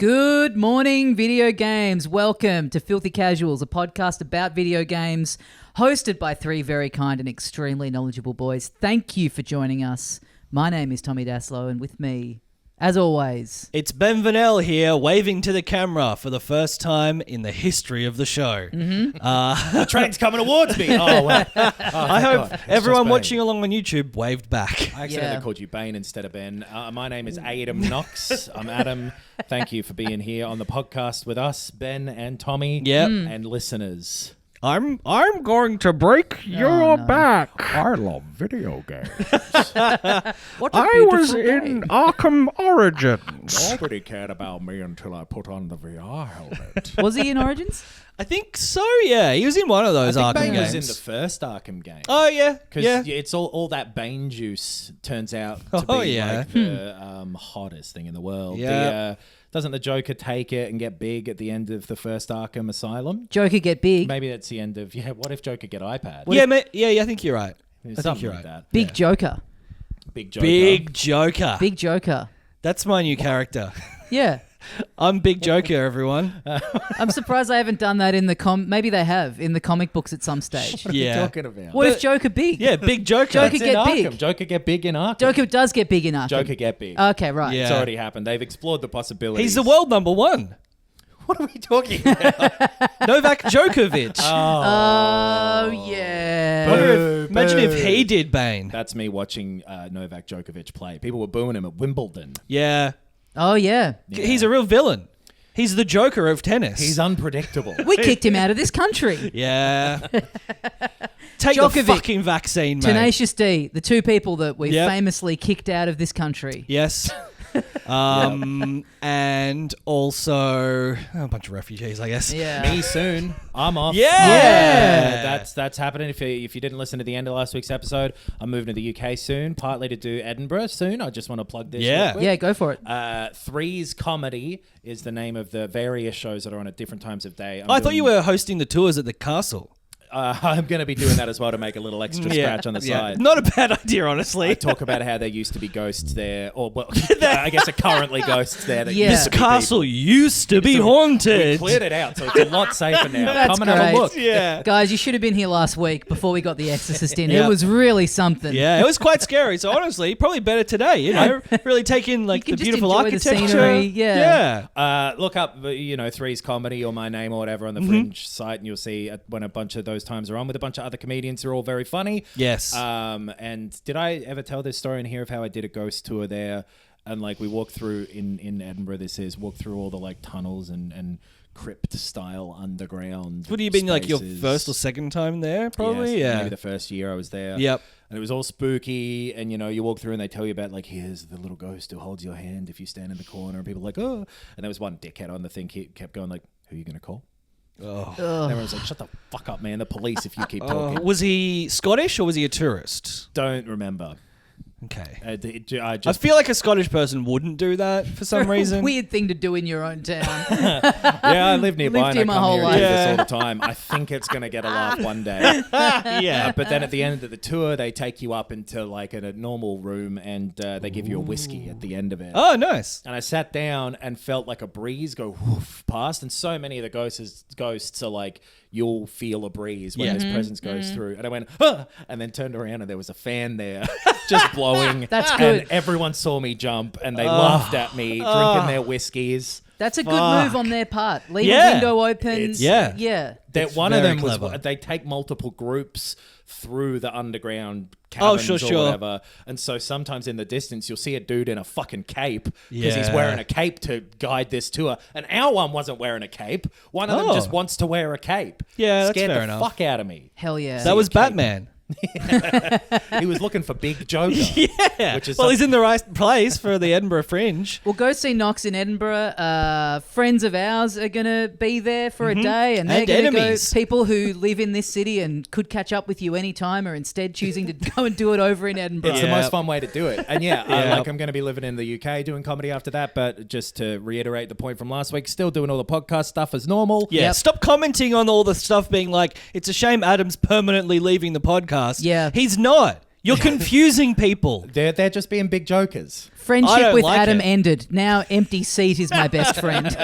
Good morning, video games. Welcome to Filthy Casuals, a podcast about video games, hosted by three very kind and extremely knowledgeable boys. Thank you for joining us. My name is Tommy Dassalo, and with me, as always, it's Ben Vanel here, waving to the camera for the first time in the history of the show. The train's coming towards me. Oh, wow. I hope everyone watching along on YouTube waved back. I accidentally called you Bane instead of Ben. My name is Adam Knox. I'm Adam. Thank you for being here on the podcast with us, Ben and Tommy, and listeners. I'm going to break your back. I love video games. what a beautiful day. in Arkham Origins. Nobody cared about me until I put on the VR helmet. Was he in Origins? I think so, yeah. He was in one of those I think Arkham Bane games. was in the first Arkham game. Oh, yeah. Because it's all that Bane juice turns out to be like the hottest thing in the world. Yeah. Doesn't the Joker take it and get big at the end of the first Arkham Asylum? Joker get big. Maybe that's the end of... Yeah, what if Joker get iPad? I think you're right. I think you're right. That. Big Joker. Big Joker. Big Joker. Big Joker. That's my new character. Yeah. I'm Big Joker, everyone. I'm surprised they haven't done that in the maybe they have in the comic books at some stage. What are you talking about? What if Joker big? Yeah, Big Joker. Joker That's get in big. Arkham. Joker get big in Arkham. Joker does get big in Arkham. Joker get big. Okay, right. Yeah. It's already happened. They've explored the possibilities. He's the world number one. What are we talking about? Novak Djokovic. Oh, yeah. Imagine if he did Bane. That's me watching Novak Djokovic play. People were booing him at Wimbledon. Yeah. Oh, yeah. He's a real villain. He's the Joker of tennis. He's unpredictable. We kicked him out of this country. Yeah. Take Djokovic, the fucking vaccine, mate. Tenacious D, the two people that we famously kicked out of this country. Yes. And also a bunch of refugees, I guess. Yeah. Me soon. I'm off. Yeah. That's happening. If you didn't listen to the end of last week's episode, I'm moving to the UK soon, partly to do Edinburgh soon. I just want to plug this. Yeah. real quick. Yeah, go for it. Three's Comedy is the name of the various shows that are on at different times of day. I thought you were hosting the tours at the castle. I'm going to be doing that as well to make a little extra scratch on the side. Not a bad idea, honestly. I talk about how there used to be ghosts there, or well, I guess are currently ghosts there. That Yeah. used This to be castle people. used to be We haunted. cleared it out, so it's a lot safer now. That's Come and have a great. look. Yeah. Guys, you should have been here last week before we got The Exorcist in. Yeah. It was really something. Yeah, it was quite scary. So honestly, probably better today. You know, really take in like You the can just beautiful enjoy the architecture. scenery, yeah. Look up, Three's Comedy or my name or whatever on the Fringe site, and you'll see when a bunch of those times are on with a bunch of other comedians who are all very funny. Yes. And did I ever tell this story in here of how I did a ghost tour there? And like we walked through in Edinburgh, walked through all the like tunnels and crypt style underground. Would you been like your spaces. first or second time there? Probably. Yes, Yeah. maybe the first year I was there. Yep. And it was all spooky, and you walk through and they tell you about like, here's the little ghost who holds your hand if you stand in the corner, and people are like, oh. And there was one dickhead on the thing, he kept going like, who are you gonna call? Oh. And everyone was like, shut the fuck up, man, the police if you keep talking. Was he Scottish or was he a tourist? Don't remember. Okay. I I feel like a Scottish person wouldn't do that for some reason. Weird thing to do in your own town. I live nearby Lived and here I my come whole here and life. do this all the time. I think it's going to get a laugh one day. Yeah. But then at the end of the tour, they take you up into like a normal room and they give you a whiskey at the end of it. Oh, nice. And I sat down and felt like a breeze go whoof past. And so many of the ghosts are like, you'll feel a breeze when this presence goes through. And I went, ah! And then turned around and there was a fan there just blowing. That's good. And everyone saw me jump and they laughed at me, drinking their whiskeys. That's a good move on their part. Leave a Yeah. window open. It's- Yeah. That one of very them was clever. they take multiple groups through the underground cabins or whatever, and so sometimes in the distance you'll see a dude in a fucking cape because he's Yeah. wearing a cape to guide this tour. And our one wasn't wearing a cape. One of them just wants to wear a cape. Yeah, that's scared fair the enough. fuck out of me. Hell yeah. That was cape. Batman. He was looking for Big Joker. Yeah. Which is Well, he's in the right place for the Edinburgh Fringe. We'll go see Knox in Edinburgh. Friends of ours are going to be there for a day, and they're And going to go. enemies. People who live in this city and could catch up with you anytime are instead choosing to go and do it over in Edinburgh. It's the most fun way to do it. And Yeah. I'm going to be living in the UK doing comedy after that. But just to reiterate the point from last week, still doing all the podcast stuff as normal. Yeah, Yep. stop commenting on all the stuff being like, it's a shame Adam's permanently leaving the podcast. Yeah. He's not. You're confusing people. They're just being big jokers. I Friendship don't with like Adam it. ended. Now empty seat is my best friend.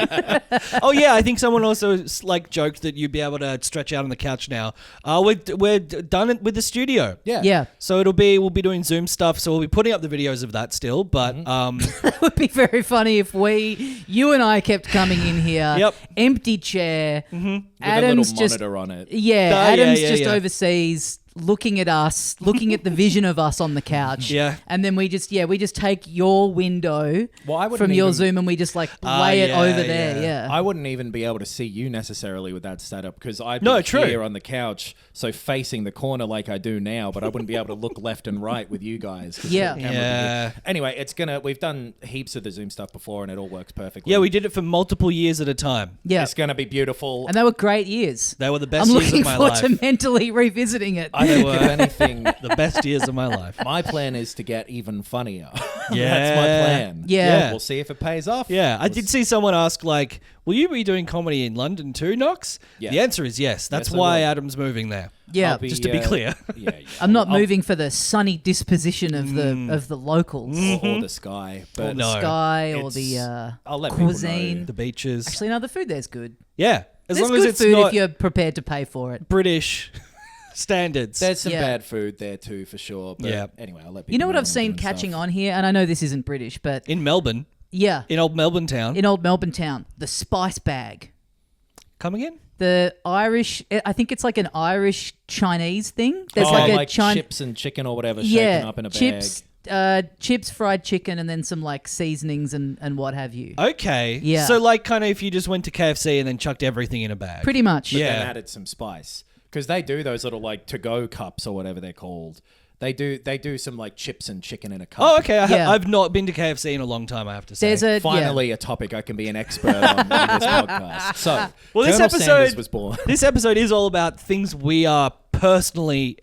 Oh yeah, I think someone also like joked that you'd be able to stretch out on the couch now. We're done with the studio. Yeah. Yeah. So we'll be doing Zoom stuff. So we'll be putting up the videos of that still. But It would be very funny if you and I kept coming in here. Yep. Empty chair. With Adam's a little just monitor on it. Adam's just yeah. overseas looking at us, looking at the vision of us on the couch. Yeah. And then we just take your window Well, I wouldn't from your even- Zoom and we just like lay it yeah, over there. yeah. Yeah. I wouldn't even be able to see you necessarily with that setup because I'd No, be true. here on the couch, so facing the corner like I do now, but I wouldn't be able to look left and right with you guys. 'cause Yeah. the camera would be Yeah. here. Anyway, we've done heaps of the Zoom stuff before and it all works perfectly. yeah, we did it for multiple years at a time. Yeah. It's gonna be beautiful. And they were great years. They were the best I'm years looking of my forward life. to mentally revisiting it. I think if anything, The best years of my life. my plan is to get even funnier. Yeah. That's my plan. Yeah. We'll see if it pays off. Yeah, I did see someone ask, like, will you be doing comedy in London too, Knox? Yeah. The answer is yes. That's Yes, I why will. Adam's moving there. Yeah. I'll be, Just to be clear. Yeah. I'm not I'll- moving for the sunny disposition of the locals. or the sky. But No. Sky or It's- the I'll let people cuisine. know. The beaches. Actually, no, the food there's good. Yeah. As There's long as good it's food not if you're prepared to pay for it. British standards. There's some Yeah. bad food there too, for sure. But Yeah. anyway, I'll let people You know what when I've I'm seen doing catching stuff. on here, and I know this isn't British, but in Melbourne. yeah, In old Melbourne town. in old Melbourne town, the spice bag. Come again? The Irish, I think it's like an Irish Chinese thing. There's Oh, like a like Chinese, chips and chicken or whatever yeah, shaken up in a chips, bag. chips, fried chicken, and then some like seasonings and what have you. Okay. Yeah. So, like, kind of if you just went to KFC and then chucked everything in a bag. Pretty much. But Yeah. then added some spice. Because they do those little like to-go cups or whatever they're called. They do some like chips and chicken in a cup. Oh, okay. Yeah. I've not been to KFC in a long time, I have to say. There's a Finally, a topic I can be an expert on in this podcast. So, Well, this Colonel Sanders episode was born. This episode is all about things we are personally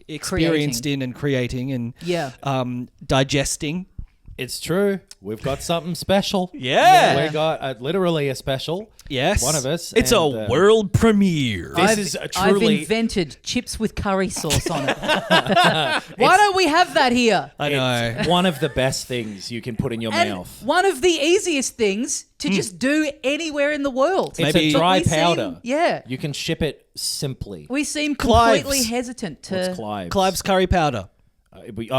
experienced Creating. in and creating and Yeah. digesting. It's true. We've got something special. Yeah. We got literally a special. Yes. One of us. It's and, a world premiere. This is a truly- I've invented chips with curry sauce on it. Why don't we have that here? I know. It's one of the best things you can put in your And mouth. one of the easiest things to just do anywhere in the world. It's Maybe- a dry We seem- powder. yeah. You can ship it simply. We seem Clive's. completely hesitant to. What's Clive's? Clive's curry powder.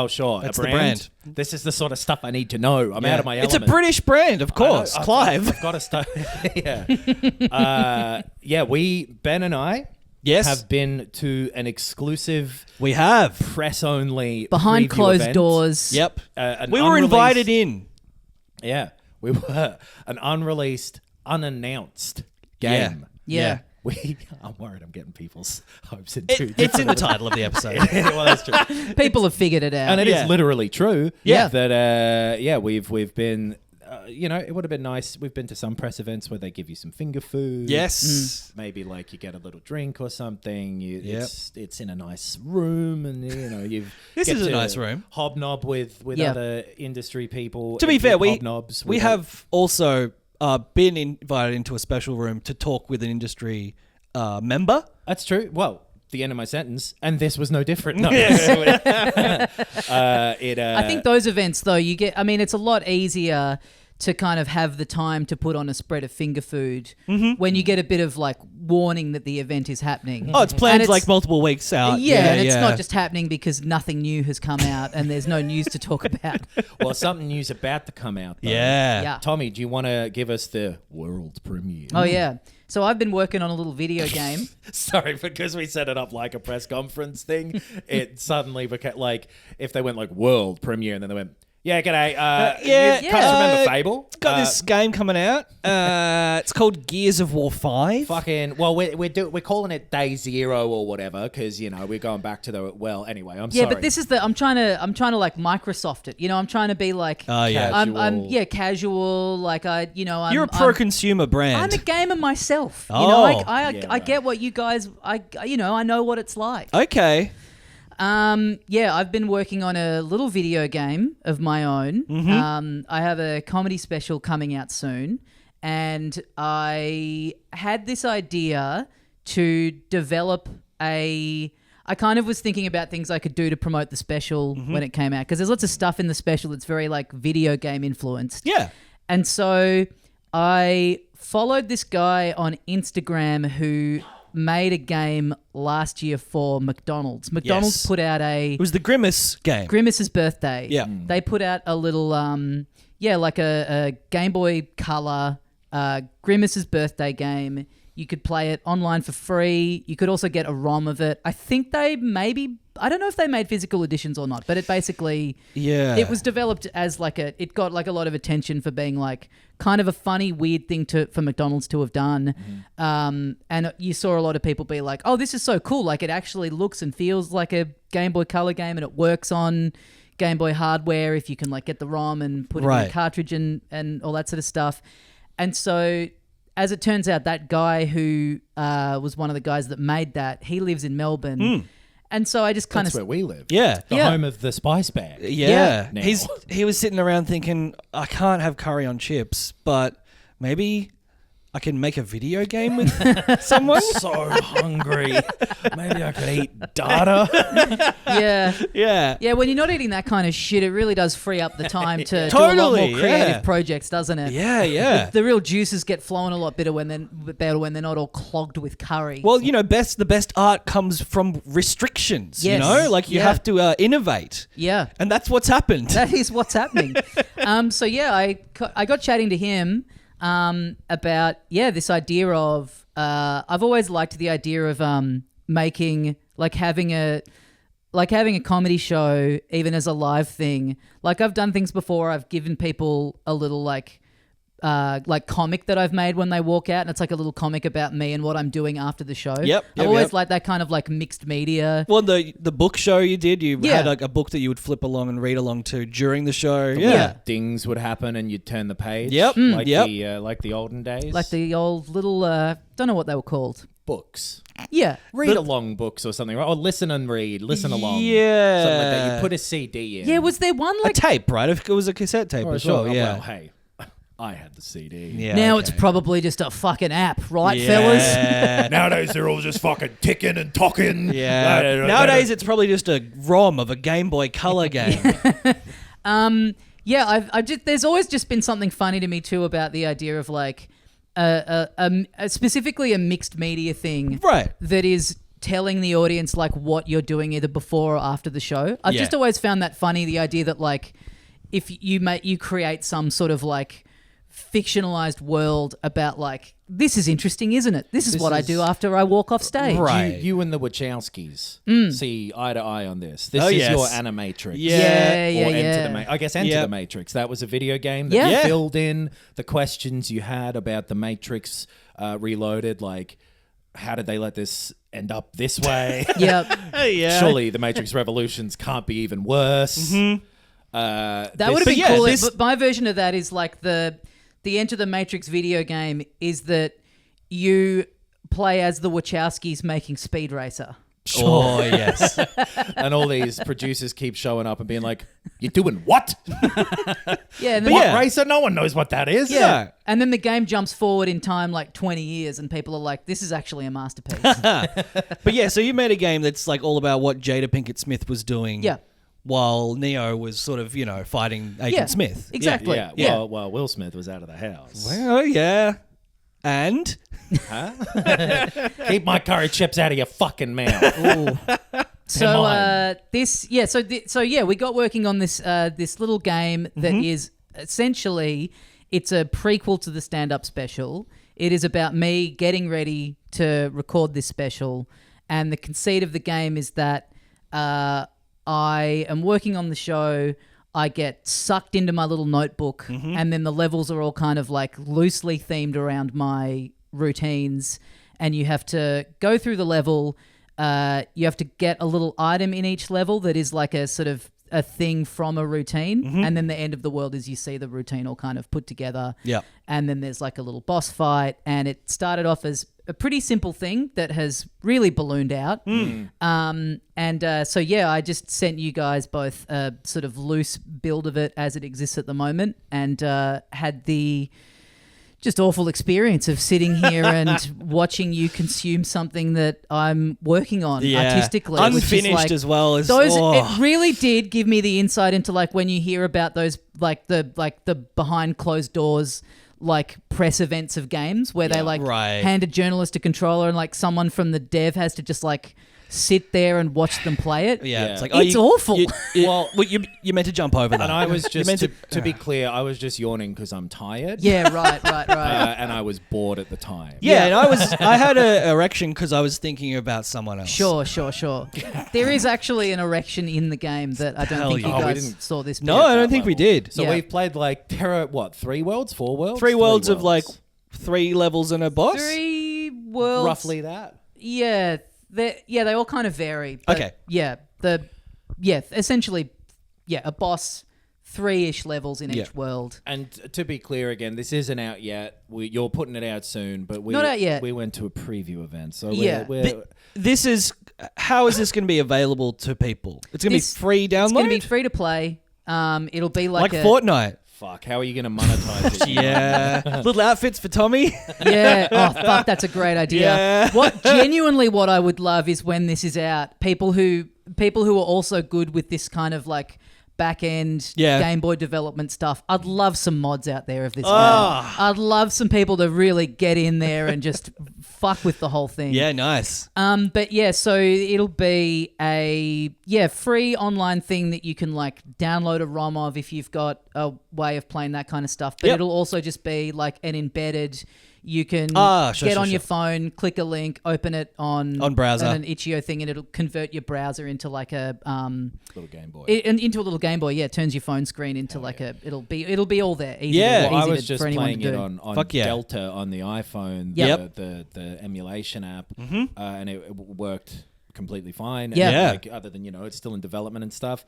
Sure. That's a the brand? brand. This is the sort of stuff I need to know. I'm out of my It's a element. British brand, of course. I know, Clive. I've got to start. Yeah. Ben and I Yes. have been to an exclusive We have. press only behind preview closed event. doors. Yep. An We were unreleased- invited in. Yeah. We were an unreleased, unannounced game. Yeah. I'm worried I'm getting people's hopes in It's in the title of the episode. Well, that's true. People have figured it out. And it is Yeah. literally true. Yeah. That we've been it would have been nice. We've been to some press events where they give you some finger food. Yes. Maybe like you get a little drink or something. Yep. It's in a nice room, and you've This get is a to nice room. Hobnob with Yeah. other industry people. To be fair, we hobnobs we with have also been invited into a special room to talk with an industry member. That's true. Well, the end of my sentence, and this was no different. No. I think those events, though, you get. I mean, it's a lot easier to kind of have the time to put on a spread of finger food when you get a bit of like warning that the event is happening. Oh, it's planned And like multiple weeks out. Yeah, and it's not just happening because nothing new has come out and there's no news to talk about. Well, something new's about to come out. Though. Yeah. Yeah. Tommy, do you want to give us the world premiere? Oh yeah. So I've been working on a little video game. Sorry, because we set it up like a press conference thing, it suddenly became like if they went like world premiere and then they went, yeah, g'day. yeah, you guys remember Fable? It's got this game coming out. It's called Gears of War 5. Fucking well, we're calling it Day Zero or whatever because we're going back to the anyway. I'm Yeah, sorry. but this is I'm trying to like Microsoft it. I'm trying to be like Oh, yeah. I'm casual, like I'm You're a pro-consumer brand. I'm a gamer myself. Oh. I Yeah, get what you guys I know what it's like. Okay. I've been working on a little video game of my own. Mm-hmm. I have a comedy special coming out soon, and I had this idea to develop a I kind of was thinking about things I could do to promote the special when it came out, because there's lots of stuff in the special that's very like video game influenced. Yeah. And so I followed this guy on Instagram who made a game last year for McDonald's. McDonald's put out It was the Grimace game. Grimace's birthday. Yeah. They put out a little, like a Game Boy Color Grimace's birthday game. You could play it online for free. You could also get a ROM of it. I think I don't know if they made physical editions or not, but it basically, it was developed as it got like a lot of attention for being like kind of a funny, weird thing for McDonald's to have done. And you saw a lot of people be like, oh, this is so cool. Like it actually looks and feels like a Game Boy Color game, and it works on Game Boy hardware if you can like get the ROM and put it in a cartridge and all that sort of stuff. And so, as it turns out, that guy who was one of the guys that made that, he lives in Melbourne. And so I just kind That's where we live. Yeah. The home of the spice bag. Yeah. Now. He was sitting around thinking, I can't have curry on chips, but maybe I can make a video game with someone. So hungry. Maybe I could eat data. Yeah, when you're not eating that kind of shit, it really does free up the time to do a lot Totally, more creative projects, doesn't it? Yeah. The real juices get flowing a lot better when they're not all clogged with curry. Well, the best art comes from restrictions, Yes. Like you have to innovate. Yeah. And that's what's happened. That is what's happening. I got chatting to him about this idea of I've always liked the idea of making having a comedy show even as a live thing. Like I've done things before. I've given people a little like comic that I've made when they walk out, and it's like a little comic about me and what I'm doing after the show. I've always liked that kind of like mixed media. Well, the book show you did, had like a book that you would flip along and read along to during the show. Dings would happen and you'd turn the page. Yep. Like the olden days. Like the old little don't know what they were called. Books. Yeah. Read along books or something, right? Or listen and read. Listen along. Yeah. Something like that. You put a CD in. Yeah, was there one a tape, right? It was a cassette tape as well. Yeah. Well, hey, I had the CD. Yeah, now it's probably just a fucking app, right, fellas? Nowadays they're all just fucking ticking and talking. Yeah. Nowadays it's probably just a ROM of a Game Boy Color game. I've just there's always just been something funny to me too about the idea of like specifically a mixed media thing, right? That is telling the audience like what you're doing either before or after the show. I've just always found that funny, the idea that like if you create some sort of like fictionalized world about like, this is interesting, isn't it? This is what I do after I walk off stage. Right. You and the Wachowskis see eye to eye on this. This Oh, is yes. your Animatrix. Yeah. Enter the Matrix. That was a video game that filled in the questions you had about the Matrix Reloaded. Like, how did they let this end up this way? Yeah. Surely the Matrix Revolutions can't be even worse. That would have been cool. But my version of that is like the Enter the Matrix video game is that you play as the Wachowskis making Speed Racer. Oh, yes. And all these producers keep showing up and being like, you're doing what? Yeah. And then What racer? No one knows what that is. Yeah. And then the game jumps forward in time like 20 years and people are like, this is actually a masterpiece. But yeah, so you made a game that's like all about what Jada Pinkett Smith was doing. Yeah. While Neo was sort of, fighting Agent Smith. Exactly. Yeah. While Will Smith was out of the house. Well, yeah. And? Huh? Keep my curry chips out of your fucking mouth. We got working on this this little game that is essentially, it's a prequel to the stand-up special. It is about me getting ready to record this special, and the conceit of the game is that I am working on the show. I get sucked into my little notebook, and then the levels are all kind of like loosely themed around my routines, and you have to go through the level. You have to get a little item in each level that is like a sort of a thing from a routine, and then the end of the world is you see the routine all kind of put together. Yeah. And then there's like a little boss fight, and it started off as a pretty simple thing that has really ballooned out. I just sent you guys both a sort of loose build of it as it exists at the moment, and had the just awful experience of sitting here and watching you consume something that I'm working on artistically. which is Unfinished like, as well. It really did give me the insight into like when you hear about those the behind closed doors like press events of games where they hand a journalist a controller and like someone from the dev has to just like sit there and watch them play it. Yeah. It's like, it's awful. You meant to jump over that. And I was just, to be clear, I was just yawning because I'm tired. Yeah, right. And I was bored at the time. Yeah, and I had an erection because I was thinking about someone else. Sure. There is actually an erection in the game that I don't think you guys saw this. No, I don't think we did. So we've played like, there are 3 worlds, 4 worlds? 3 worlds of like 3 levels and a boss? 3 worlds. Roughly that. Yeah. They all kind of vary. But okay. Yeah. Essentially, a boss, 3-ish levels in each world. And to be clear again, this isn't out yet. You're putting it out soon, but not out yet. We went to a preview event, so this is how is this going to be available to people? It's going to be free download. It's going to be free to play. It'll be like Fortnite. Fuck, how are you going to monetize it? Yeah. Little outfits for Tommy. Yeah. Oh, fuck, that's a great idea. Yeah. What I would love is when this is out, people who are also good with this kind of like back-end Game Boy development stuff. I'd love some mods out there of this game. I'd love some people to really get in there and just fuck with the whole thing. Yeah, nice. But yeah, so it'll be a free online thing that you can like download a ROM of if you've got a way of playing that kind of stuff. But it'll also just be like an embedded. You can get on your phone, click a link, open it on browser, an itch.io thing, and it'll convert your browser into like a little Game Boy. Into a little Game Boy. Yeah, it turns your phone screen into it'll be all there. Easy I to, was just for playing it do. on Delta on the iPhone, the emulation app, and it worked completely fine. Yeah. Like, other than it's still in development and stuff.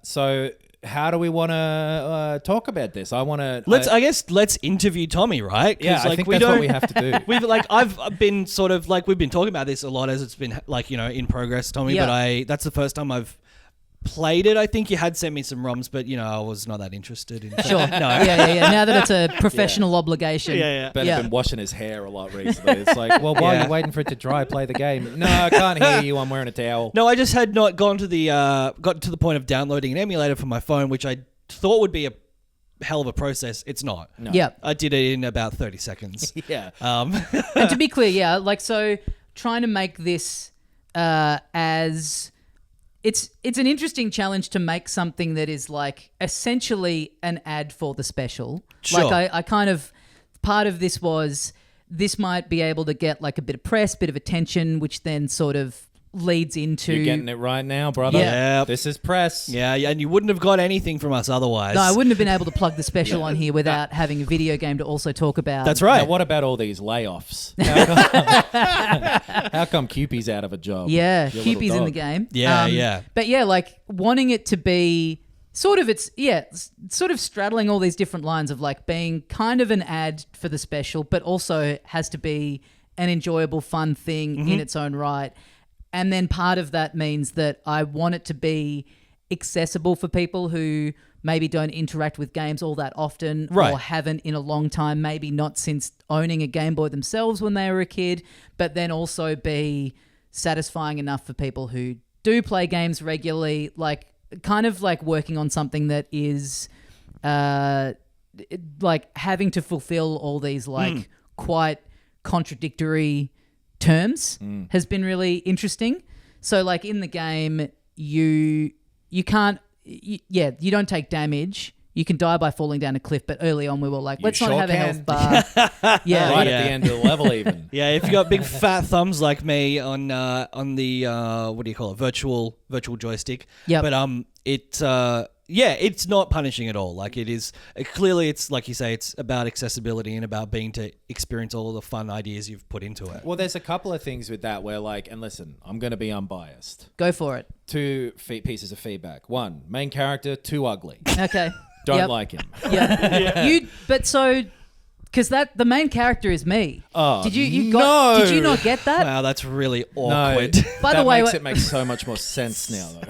So how do we want to talk about this? Let's interview Tommy, right? Yeah, I think that's what we have to do. I've been sort of like we've been talking about this a lot as it's been like in progress, Tommy. Yeah. But that's the first time I've played it. I think you had sent me some ROMs, but I was not that interested in. Sure. No. Yeah. Now that it's a professional obligation. Ben's been washing his hair a lot recently. It's like, well, while you're waiting for it to dry, play the game. No, I can't hear you. I'm wearing a towel. No, I just had not got to the point of downloading an emulator for my phone, which I thought would be a hell of a process. It's not. No. Yeah. I did it in about 30 seconds. Yeah. And to be clear, so trying to make this as... It's an interesting challenge to make something that is like essentially an ad for the special. Sure. Like I kind of, part of this was this might be able to get like a bit of press, bit of attention, which then sort of leads into... You're getting it right now, brother. Yeah. This is press. Yeah, and you wouldn't have got anything from us otherwise. No, I wouldn't have been able to plug the special on here without having a video game to also talk about. That's right. Now, what about all these layoffs? How come Cupid's out of a job? Yeah, Your Cupid's little in the dog. game. Yeah. But yeah, like wanting it to be sort of sort of straddling all these different lines of like being kind of an ad for the special, but also has to be an enjoyable, fun thing in its own right. And then part of that means that I want it to be accessible for people who maybe don't interact with games all that often or haven't in a long time, maybe not since owning a Game Boy themselves when they were a kid, but then also be satisfying enough for people who do play games regularly, like kind of like working on something that is like having to fulfill all these like quite contradictory terms has been really interesting. So like in the game, you don't take damage. You can die by falling down a cliff, but early on we were like, let's not have a health bar. Right at the end of the level even. Yeah, if you got big fat thumbs like me on the what do you call it, virtual joystick. Yeah. But it's not punishing at all. Like it is clearly, it's like you say, it's about accessibility and about being to experience all the fun ideas you've put into it. Well, there's a couple of things with that where like, and listen, I'm going to be unbiased. Go for it. 2 pieces of feedback. 1, main character, too ugly. Okay. Don't like him. Yeah. Because the main character is me. Oh, did you not get that? Wow, that's really awkward. By the way, it makes so much more sense now, though.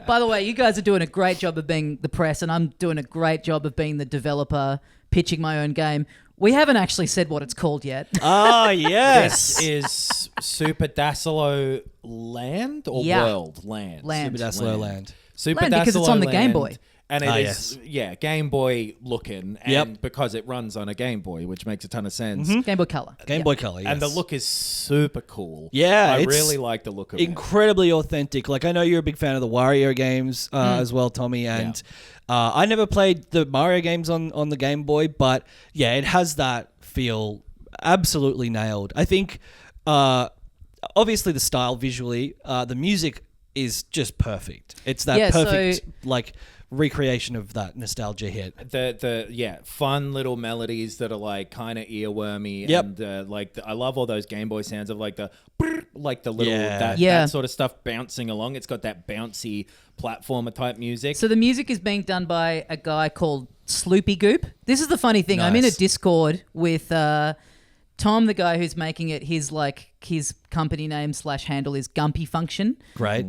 By the way, you guys are doing a great job of being the press, and I'm doing a great job of being the developer pitching my own game. We haven't actually said what it's called yet. Oh, yes. This is Super Dassalo Land or Yeah. World? Land. Land. Super Dassalo Land. Super Land, because it's on the Dassalo Game Land. Boy. And it is, yes. Game Boy looking. And Yep. because it runs on a Game Boy, which makes a ton of sense. Game Boy Color. Game Yeah. Boy Color, yes. And the look is super cool. Yeah, I it's really like the look of it. incredibly authentic. Like, I know you're a big fan of the Wario games as well, Tommy, and I never played the Mario games on the Game Boy, but yeah, it has that feel absolutely nailed. I think, obviously, the style visually, the music is just perfect. It's that perfect, like, recreation of that nostalgia hit. The fun little melodies that are like kind of earwormy. Yep. And I love all those Game Boy sounds of like the little Yeah. that sort of stuff bouncing along. It's got that bouncy platformer type music. So the music is being done by a guy called Sloopy Goop. This is the funny thing. I'm in a Nice. Discord with Tom, the guy who's making it. His company name / handle is Gumpy Function. Great.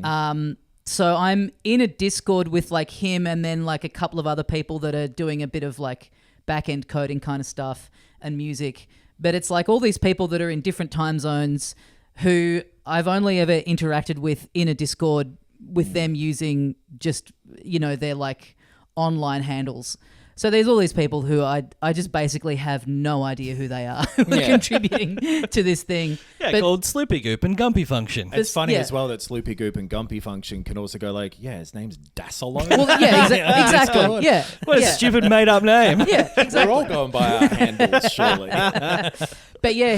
So I'm in a Discord with like him and then like a couple of other people that are doing a bit of like back-end coding kind of stuff and music. But it's like all these people that are in different time zones who I've only ever interacted with in a Discord with them using just, their like online handles. So there's all these people who I just basically have no idea who they are who are contributing to this thing. Yeah, But- called Sloopy Goop and Gumpy Function. It's funny yeah. as well that Sloopy Goop and Gumpy Function can also go like, his name's Dassalo. Well, yeah, exactly. Yeah. What a yeah. stupid made-up name. Yeah, exactly. We're all going by our handles, surely. But yeah,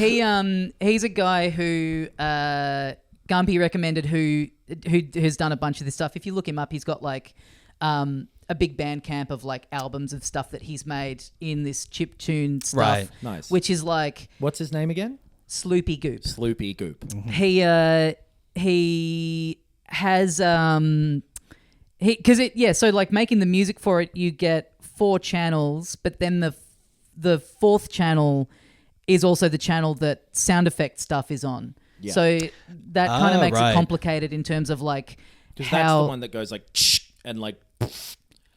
he's a guy who Gumpy recommended who has done a bunch of this stuff. If you look him up, he's got like a big Bandcamp of like albums of stuff that he's made in this chiptune stuff. Right. Nice. Which is like What's his name again? Sloopy Goop. Sloopy Goop. He has so like making the music for it, you get 4 channels, but then the 4th channel is also the channel that sound effect stuff is on. Yeah. So that kind of makes right. it complicated in terms of like Because how that's the one that goes like and like.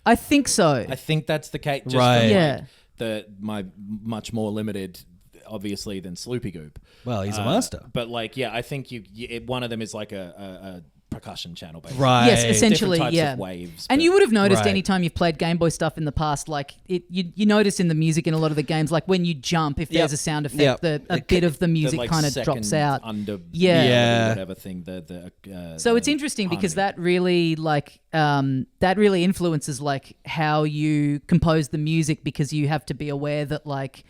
I think so. I think that's the case. Just Right. from, Yeah. my much more limited, obviously, than Sloopy Goop. Well, he's a master. But I think one of them is like a percussion channel, basically. Right. Yes, essentially, Different types yeah. of waves. And but- you would have noticed Right. anytime you've played Game Boy stuff in the past, like you notice in the music in a lot of the games, like when you jump, if there's Yep. a sound effect, Yep. a bit of the music like, kind of second drops out. Under Yeah. Yeah. whatever thing. So it's interesting because harmony. that really that really influences like how you compose the music, because you have to be aware that like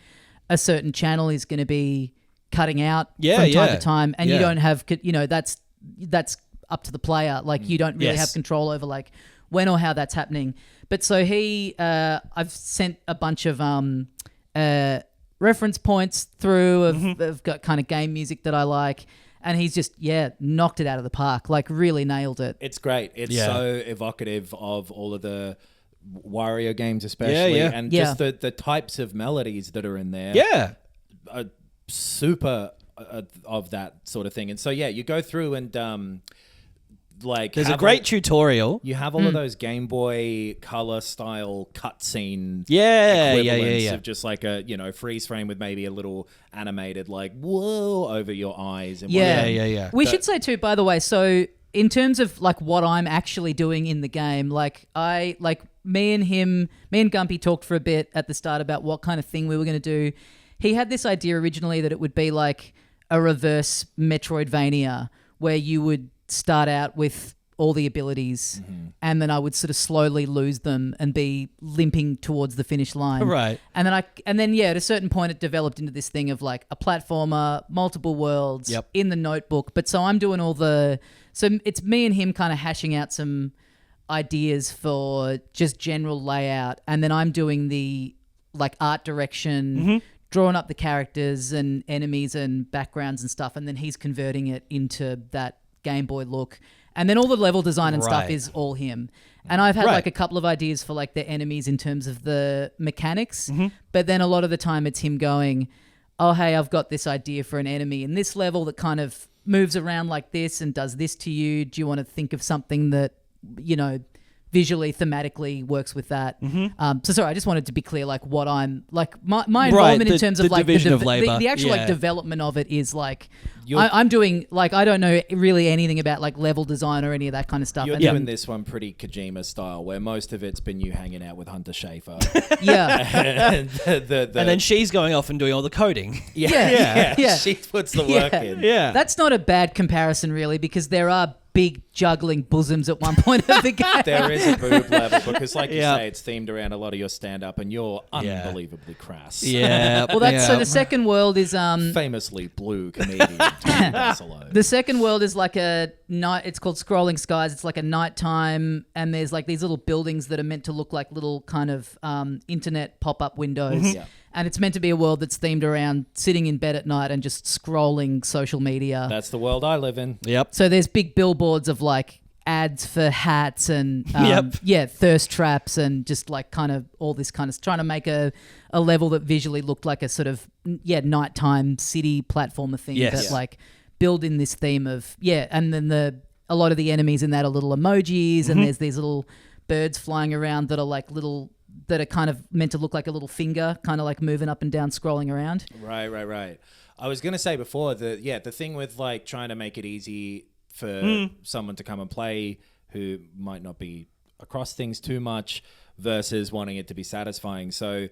a certain channel is going to be cutting out from time to time, and you don't have that's up to the player. Like you don't really Yes. have control over like when or how that's happening. But so I've sent a bunch of reference points through of got kind of game music that I like. And he's just, knocked it out of the park. Like, really nailed it. It's great. It's Yeah. so evocative of all of the Wario games, especially, yeah. and Yeah. just the types of melodies that are in there. Yeah. Are super of that sort of thing. And so you go through and There's a great tutorial. You have all of those Game Boy Color style cutscene Yeah, equivalents yeah. of just like a freeze frame with maybe a little animated like whoa over your eyes. And Yeah. Yeah. We should say too, by the way, so in terms of like what I'm actually doing in the game, like me and Gumpy talked for a bit at the start about what kind of thing we were going to do. He had this idea originally that it would be like a reverse Metroidvania where you would start out with all the abilities and then I would sort of slowly lose them and be limping towards the finish line. Right. And then at a certain point it developed into this thing of like a platformer, multiple worlds Yep. in the notebook. But so I'm doing so it's me and him kind of hashing out some ideas for just general layout, and then I'm doing the like art direction, drawing up the characters and enemies and backgrounds and stuff, and then he's converting it into that Game Boy look. And then all the level design and stuff Right. is all him. And I've had Right. like a couple of ideas for like the enemies in terms of the mechanics, but then a lot of the time it's him going, oh, hey, I've got this idea for an enemy in this level that kind of moves around like this and does this to you. Do you want to think of something that, visually, thematically works with that. So sorry, I just wanted to be clear, like what I'm like my Right, involvement in the- terms the of like division of labour. the actual Yeah. like development of it is like You're- I'm doing like I don't know really anything about like level design or any of that kind of stuff. You're And doing then- this one pretty Kojima style, where most of it's been you hanging out with Hunter Schafer. yeah. and, the, And then she's going off and doing all the coding. Yeah. She puts the work in. Yeah. That's not a bad comparison, really, because there are big juggling bosoms at one point of the game. There is a boob level because, like you Yeah. say, it's themed around a lot of your stand-up, and you're unbelievably crass. Yeah. Well, that's so yeah. the second world is Famously blue comedian Tommy Dassalo. the second world is like a night. It's called Scrolling Skies. It's like a nighttime, and there's like these little buildings that are meant to look like little kind of internet pop-up windows. Yeah. And it's meant to be a world that's themed around sitting in bed at night and just scrolling social media. That's the world I live in. Yep. So there's big billboards of like ads for hats and Yep. thirst traps and just like kind of all this kind of trying to make a level that visually looked like a sort of nighttime city platformer thing, Yes. but Yeah. like build in this theme of and then a lot of the enemies in that are little emojis and there's these little birds flying around that are like little that are kind of meant to look like a little finger, kind of like moving up and down, scrolling around. Right. I was gonna say before the thing with like trying to make it easy for someone to come and play who might not be across things too much versus wanting it to be satisfying. So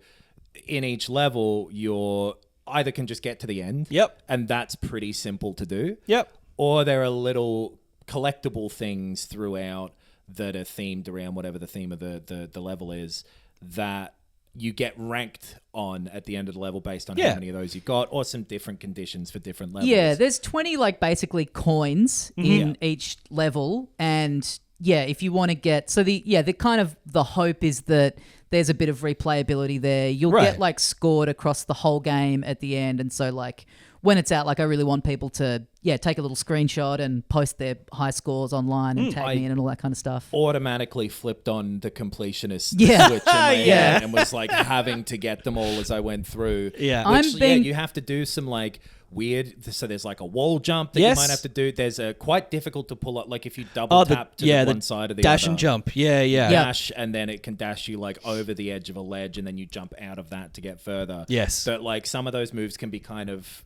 in each level, you're either can just get to the end. Yep. And that's pretty simple to do. Yep. Or there are little collectible things throughout that are themed around whatever the theme of the level is that you get ranked on at the end of the level based on how many of those you got, or some different conditions for different levels. Yeah, there's 20 like basically coins in each level, and if you want to get the kind of the hope is that there's a bit of replayability there. You'll Right. get like scored across the whole game at the end, and so like when it's out, like I really want people to take a little screenshot and post their high scores online and tag me in and all that kind of stuff. Automatically flipped on the completionist Yeah. switch in my Yeah. head and was like having to get them all as I went through. Yeah. Which, you have to do some like weird. So there's like a wall jump that Yes. you might have to do. There's a quite difficult to pull up. Like if you double tap to the one side of the dash other. and jump. Yeah. Dash, and then it can dash you like over the edge of a ledge, and then you jump out of that to get further. Yes. But like some of those moves can be kind of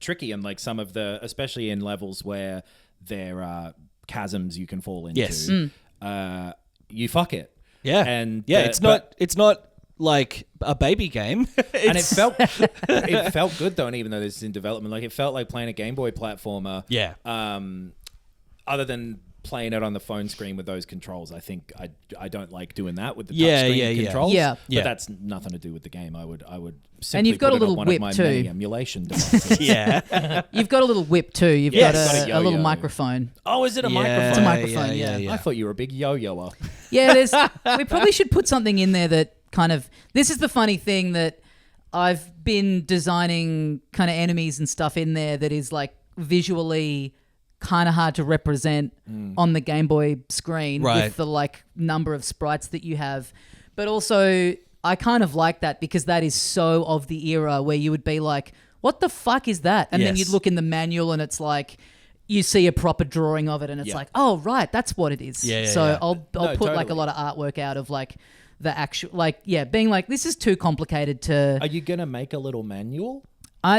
tricky, and like some of the, especially in levels where there are chasms you can fall into. Yes. You fuck it. Yeah. And it's not like a baby game. and it felt good though, and even though this is in development, like it felt like playing a Game Boy platformer. Yeah. Other than playing it on the phone screen with those controls, I think I don't like doing that with the Yeah, touchscreen yeah. controls. Yeah. But that's nothing to do with the game. I would simply And you've got put a it little on one whip of my too. many emulation devices. Yeah. You've got a little whip too. You've Yes. got Got a a little yo-yo. microphone. Oh, is it a microphone? It's a microphone, yeah. I thought you were a big yo-yoer. Yeah, we probably should put something in there that kind of. This is the funny thing that I've been designing kind of enemies and stuff in there that is like visually kind of hard to represent on the Game Boy screen Right. with the like number of sprites that you have. But also, I kind of like that because that is so of the era where you would be like, what the fuck is that? And then Yes. you'd look in the manual and it's like, you see a proper drawing of it and it's Yeah. like, oh, right, that's what it is. Yeah, yeah, so yeah. I'll No, put like a totally. lot of artwork out of like the actual, like, being like, this is too complicated to. Are you gonna make a little manual?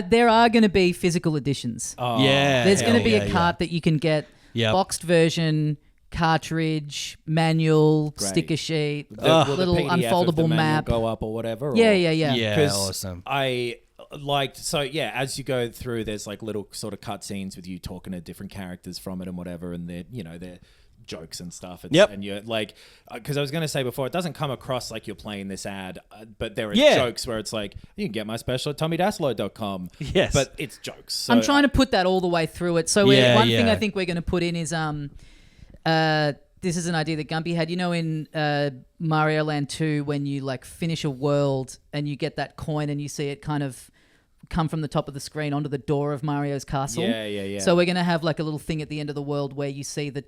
There are going to be physical editions. Oh, Yeah. There's going to be yeah, a cart that you can get, Yep. boxed version, cartridge, manual, Great. sticker sheet, Will the little PDF of the unfoldable manual map. go up or whatever. Yeah. Yeah. 'Cause Awesome. I liked, as you go through, there's like little sort of cutscenes with you talking to different characters from it and whatever, and they're jokes and stuff. Yep. And you're like, because I was going to say before, it doesn't come across like you're playing this ad, but there are Yeah. jokes where it's like, you can get my special at TommyDassalo.com. Yes. But it's jokes. So, I'm trying to put that all the way through it. So Yeah, one thing yeah. I think we're going to put in is this is an idea that Gumpy had. You know, in Mario Land 2, when you like finish a world and you get that coin and you see it kind of come from the top of the screen onto the door of Mario's castle. Yeah. So we're going to have like a little thing at the end of the world where you see the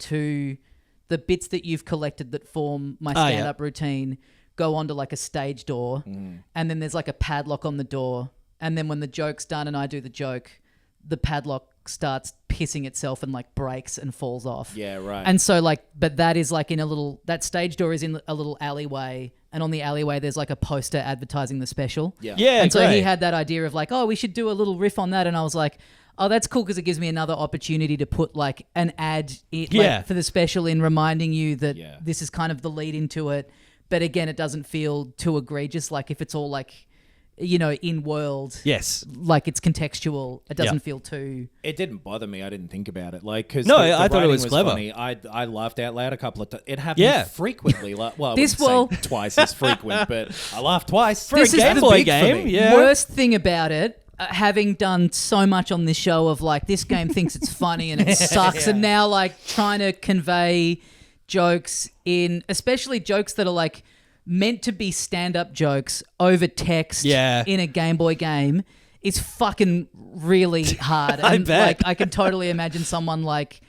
bits that you've collected that form my yeah. stand-up routine go onto like a stage door, and then there's like a padlock on the door, and then when the joke's done and I do the joke, the padlock starts pissing itself and like breaks and falls off. Yeah, right. And so like, but that is like in a little, that stage door is in a little alleyway, and on the alleyway there's like a poster advertising the special. Yeah. Yeah, And so great. he had that idea of like, oh, we should do a little riff on that, and I was like, oh, that's cool because it gives me another opportunity to put like an ad for the special in, reminding you that this is kind of the lead into it. But again, it doesn't feel too egregious. Like if it's all like, you know, in world, Yes. like it's contextual. It doesn't feel too. It didn't bother me. I didn't think about it. Like, because I thought it was clever. Funny. I laughed out loud a couple of times. It happened frequently. Like, well, I This wouldn't say twice as frequent, but I laughed twice. For a Game Boy game, yeah. Worst thing about it, having done so much on this show of like, this game thinks it's funny and it sucks, and now like trying to convey jokes especially jokes that are like meant to be stand-up jokes over text in a Game Boy game is fucking really hard. I And bet. like I can totally imagine someone like,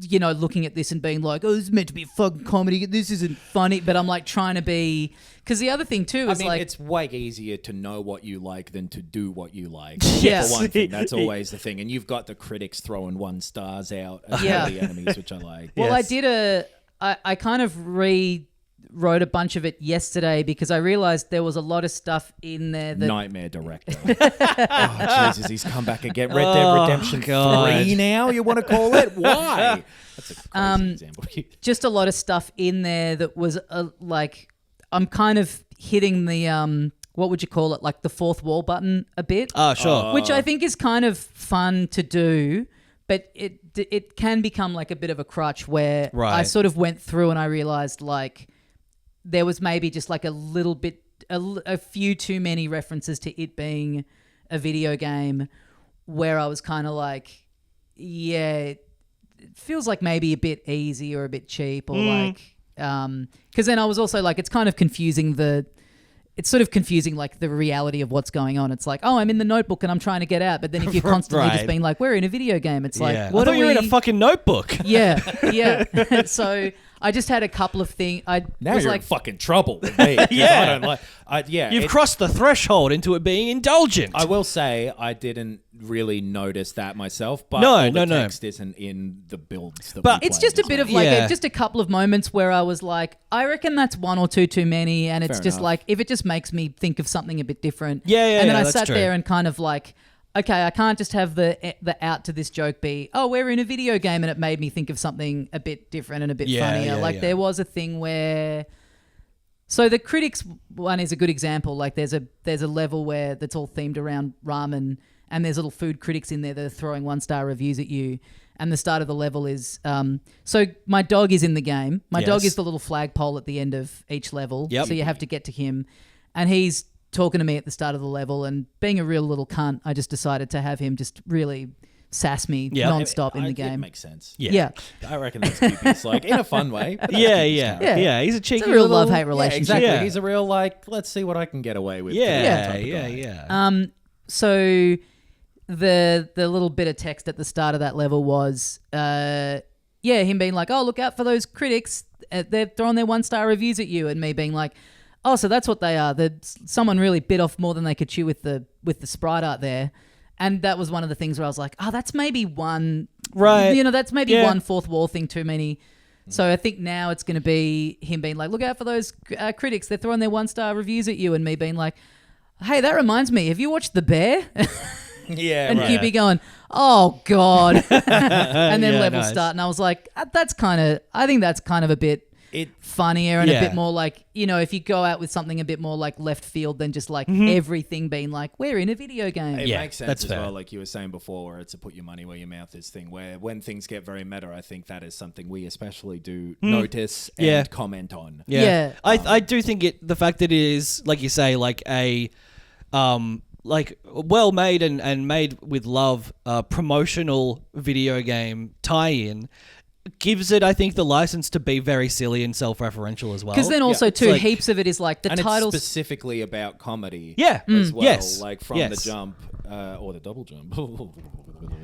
you know, looking at this and being like, oh, this is meant to be a fucking comedy. This isn't funny. But I'm like trying to be... Because the other thing too is like... it's way easier to know what you like than to do what you like. Yes. For one thing, that's always the thing. And you've got the critics throwing 1 stars out as Yeah. the enemies, which I like. Well, Yes. I kind of rewrote a bunch of it yesterday because I realized there was a lot of stuff in there that... Nightmare director. Oh, Jesus, he's come back again. Red Dead Redemption 3 now, you want to call it? Why? That's a crazy example. Just a lot of stuff in there that was like... I'm kind of hitting the... what would you call it? Like the fourth wall button a bit. Oh, sure. Which I think is kind of fun to do, but it can become like a bit of a crutch where I sort of went through and I realized like there was maybe just like a little bit, a few too many references to it being a video game where I was kind of like, yeah, it feels like maybe a bit easy or a bit cheap or like, because then I was also like, it's kind of confusing it's sort of confusing like the reality of what's going on. It's like, oh, I'm in the notebook and I'm trying to get out. But then if you're constantly just being like, we're in a video game, it's like, what I thought you were in a fucking notebook. Yeah. So I just had a couple of things. Now was you're like, in fucking trouble with me. 'Cause I don't like... You've crossed the threshold into it being indulgent. I will say I didn't really notice that myself, but No, all the no, no. text isn't in the builds. That But we it's played just a as bit well. of like Yeah. just a couple of moments where I was like, I reckon that's one or two too many, and it's Fair just enough. like if it just makes me think of something a bit different. Yeah, And then I that's sat true. there and kind of like, okay, I can't just have the out to this joke be, oh, we're in a video game, and it made me think of something a bit different and a bit funnier. Like there was a thing where. So the critics one is a good example. Like there's a level where that's all themed around ramen, and there's little food critics in there that are throwing 1-star reviews at you. And the start of the level is so my dog is in the game. My dog is the little flagpole at the end of each level. Yep. So you have to get to him, and he's talking to me at the start of the level. And being a real little cunt, I just decided to have him just really sass me non-stop in the It game. makes sense. Yeah. I reckon that's cute. It's like in a fun way. but that's Yeah, cute. yeah. He's a cheeky It's a real little... love-hate Yeah, relationship. exactly. Yeah. He's a real like, let's see what I can get away with. Yeah, type of yeah, guy. yeah. So the little bit of text at the start of that level was, him being like, oh, look out for those critics. They're throwing their 1-star reviews at you, and me being like, oh, so that's what they are. Someone really bit off more than they could chew with the sprite art there. And that was one of the things where I was like, oh, that's maybe one, Right. you know, that's maybe Yeah. one fourth wall thing too many. So I think now it's going to be him being like, look out for those critics. They're throwing their 1-star reviews at you, and me being like, hey, that reminds me, have you watched The Bear? Yeah, And right. QB going, oh, God. And then Yeah, level nice. start. And I was like, I think that's kind of a bit funnier and a Yeah. bit more like, you know, if you go out with something a bit more like left field than just like everything being like, we're in a video game. It Yeah, makes sense that's as fair. well, like you were saying before, where it's a put your money where your mouth is thing, where when things get very meta, I think that is something we especially do notice and Yeah. comment on. Yeah. I do think the fact that it is, like you say, like a like well made and made with love promotional video game tie-in gives it, I think, the license to be very silly and self-referential as well. Because then also, It's too, like- heaps of it is like the And titles. it's specifically about comedy. Yeah. As well, Yes. like from Yes. the jump or the double jump.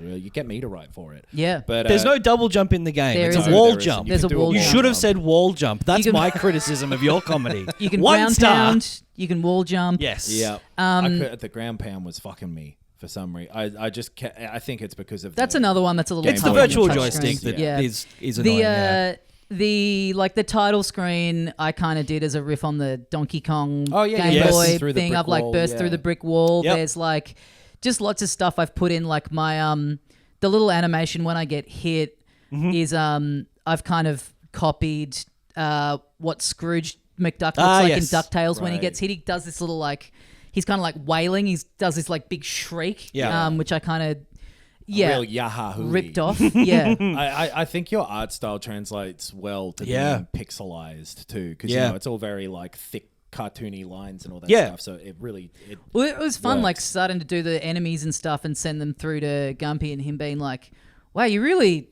You get me to write for it. Yeah. But There's no double jump in the game. There It's a isn't. wall there isn't. jump. You There's could a do wall You jump. should have said wall jump. That's can- my criticism of your comedy. You can One ground star. pound. You can wall jump. Yes. Yeah. The ground pound was fucking me. for some reason. I think it's because of That's another one that's a little. It's the annoying on virtual touch joystick screens. that is annoying. The title screen I kind of did as a riff on the Donkey Kong Game yes. Boy Through the thing. brick I've like wall, burst through the brick wall. Yep. There's like just lots of stuff I've put in. Like my the little animation when I get hit is I've kind of copied what Scrooge McDuck looks like yes. in DuckTales when he Right. gets hit. He does this little like he's kind of like wailing. He does this like big shriek. Which I kind of real Yahoo ripped off. Yeah. I think your art style translates well to being pixelized too, because you know it's all very like thick, cartoony lines and all that stuff. So it really Well, it was fun, works. like starting to do the enemies and stuff and send them through to Gumpy and him being like, "Wow, you really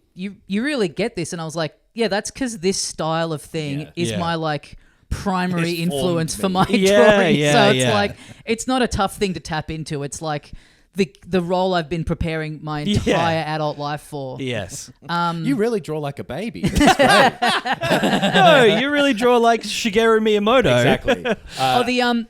get this." And I was like, "Yeah, that's because this style of thing is Yeah. my like primary It's formed influence for me. my Yeah, drawing." yeah, So it's yeah. like it's not a tough thing to tap into. It's like the role I've been preparing my entire adult life for. Yes. you really draw like a baby. That's great. No, you really draw like Shigeru Miyamoto. Exactly.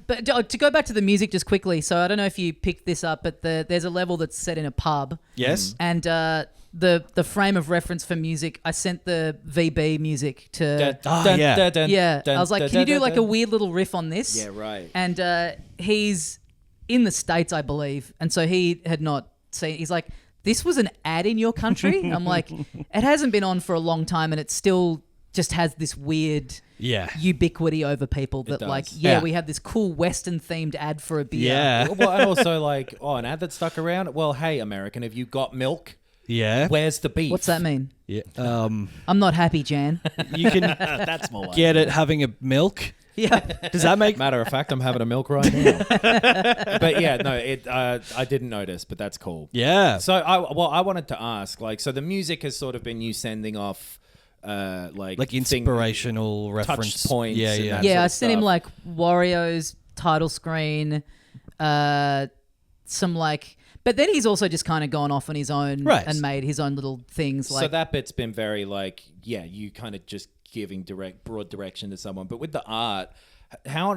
But to go back to the music just quickly. So I don't know if you picked this up, but there's a level that's set in a pub. Yes. And the frame of reference for music, I sent the VB music to. I was like, can you do like a weird little riff on this? Yeah, right. And he's in the States, I believe, and so he had not seen. He's like, this was an ad in your country. I'm like, it hasn't been on for a long time, and it still just has this weird ubiquity over people that does. like, Yeah. we have this cool Western themed ad for a beer. Yeah. Well, and also like, an ad that stuck around. Well, hey, American, have you got milk? Yeah. Where's the beef? What's that mean? Yeah. I'm not happy, Jan. You can That's more like get it having a milk. Yeah. Does that make Matter of fact, I'm having a milk right now. But yeah, no, I didn't notice, but that's cool. Yeah. So I wanted to ask, like, so the music has sort of been you sending off, like inspirational reference touch points. Yeah, and yeah. that Yeah, sort I of sent him stuff. like Wario's title screen, some like. But then he's also just kind of gone off on his own and made his own little things. Like, so that bit's been very like, you kind of just giving broad direction to someone. But with the art, how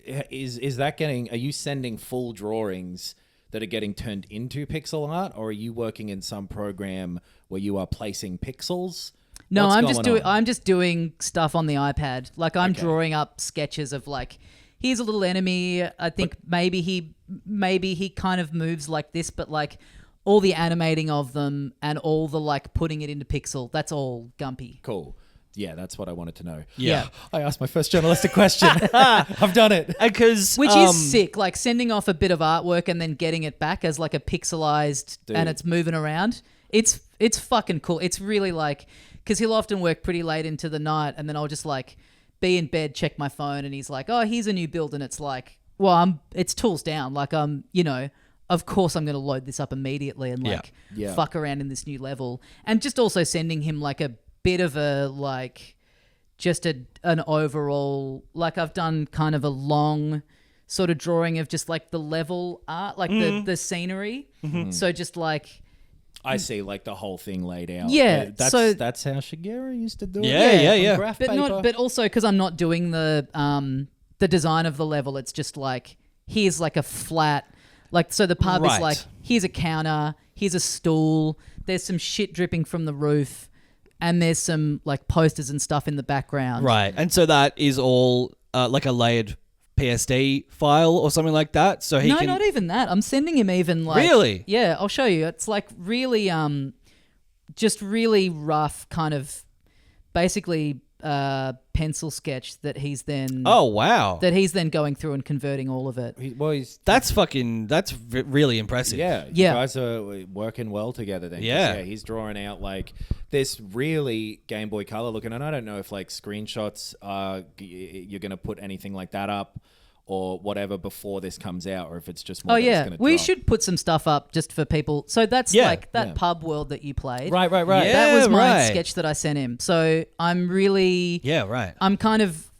is that getting? Are you sending full drawings that are getting turned into pixel art, or are you working in some program where you are placing pixels? no, What's I'm going just doing. on? I'm just doing stuff on the iPad. Like I'm drawing up sketches of like, here's a little enemy. I think maybe he kind of moves like this, but like all the animating of them and all the like putting it into pixel. That's all Gumpy. Cool. Yeah, that's what I wanted to know. Yeah. I asked my first journalistic question. I've done it. Because Which is sick, like sending off a bit of artwork and then getting it back as like a pixelized and it's moving around. It's fucking cool. It's really like, because he'll often work pretty late into the night and then I'll just like be in bed, check my phone, and he's like, oh, here's a new build. And it's like, well, it's tools down. Like, of course I'm going to load this up immediately and like fuck around in this new level. And just also sending him like a bit of a like just an overall, like I've done kind of a long sort of drawing of just like the level art, like the scenery. So just like, I see, like the whole thing laid out. Yeah, that's so- that's how Shigeru used to do it. Yeah. On graph but paper. but also because I'm not doing the design of the level, it's just like here's like a flat, like so the pub is Right. like here's a counter, here's a stool, there's some shit dripping from the roof, and there's some like posters and stuff in the background. right, and so that is all like a layered PSD file or something like that. So he No, can. not even that. I'm sending him even like Really? Yeah, I'll show you. It's like really just really rough kind of basically pencil sketch that he's then Oh wow, going through and converting all of it. He's that's really impressive. yeah. You Yeah. guys are working well together then. 'cause, Yeah. he's drawing out like this really Game Boy Color looking, and I don't know if like screenshots you're gonna put anything like that up or whatever before this comes out, or if it's just more Oh that it's yeah, gonna we drop. should put some stuff up just for people. So that's Yeah, like that yeah. pub world that you played. Right. Yeah. That was my right. sketch that I sent him. So I'm really Yeah, right. I'm kind of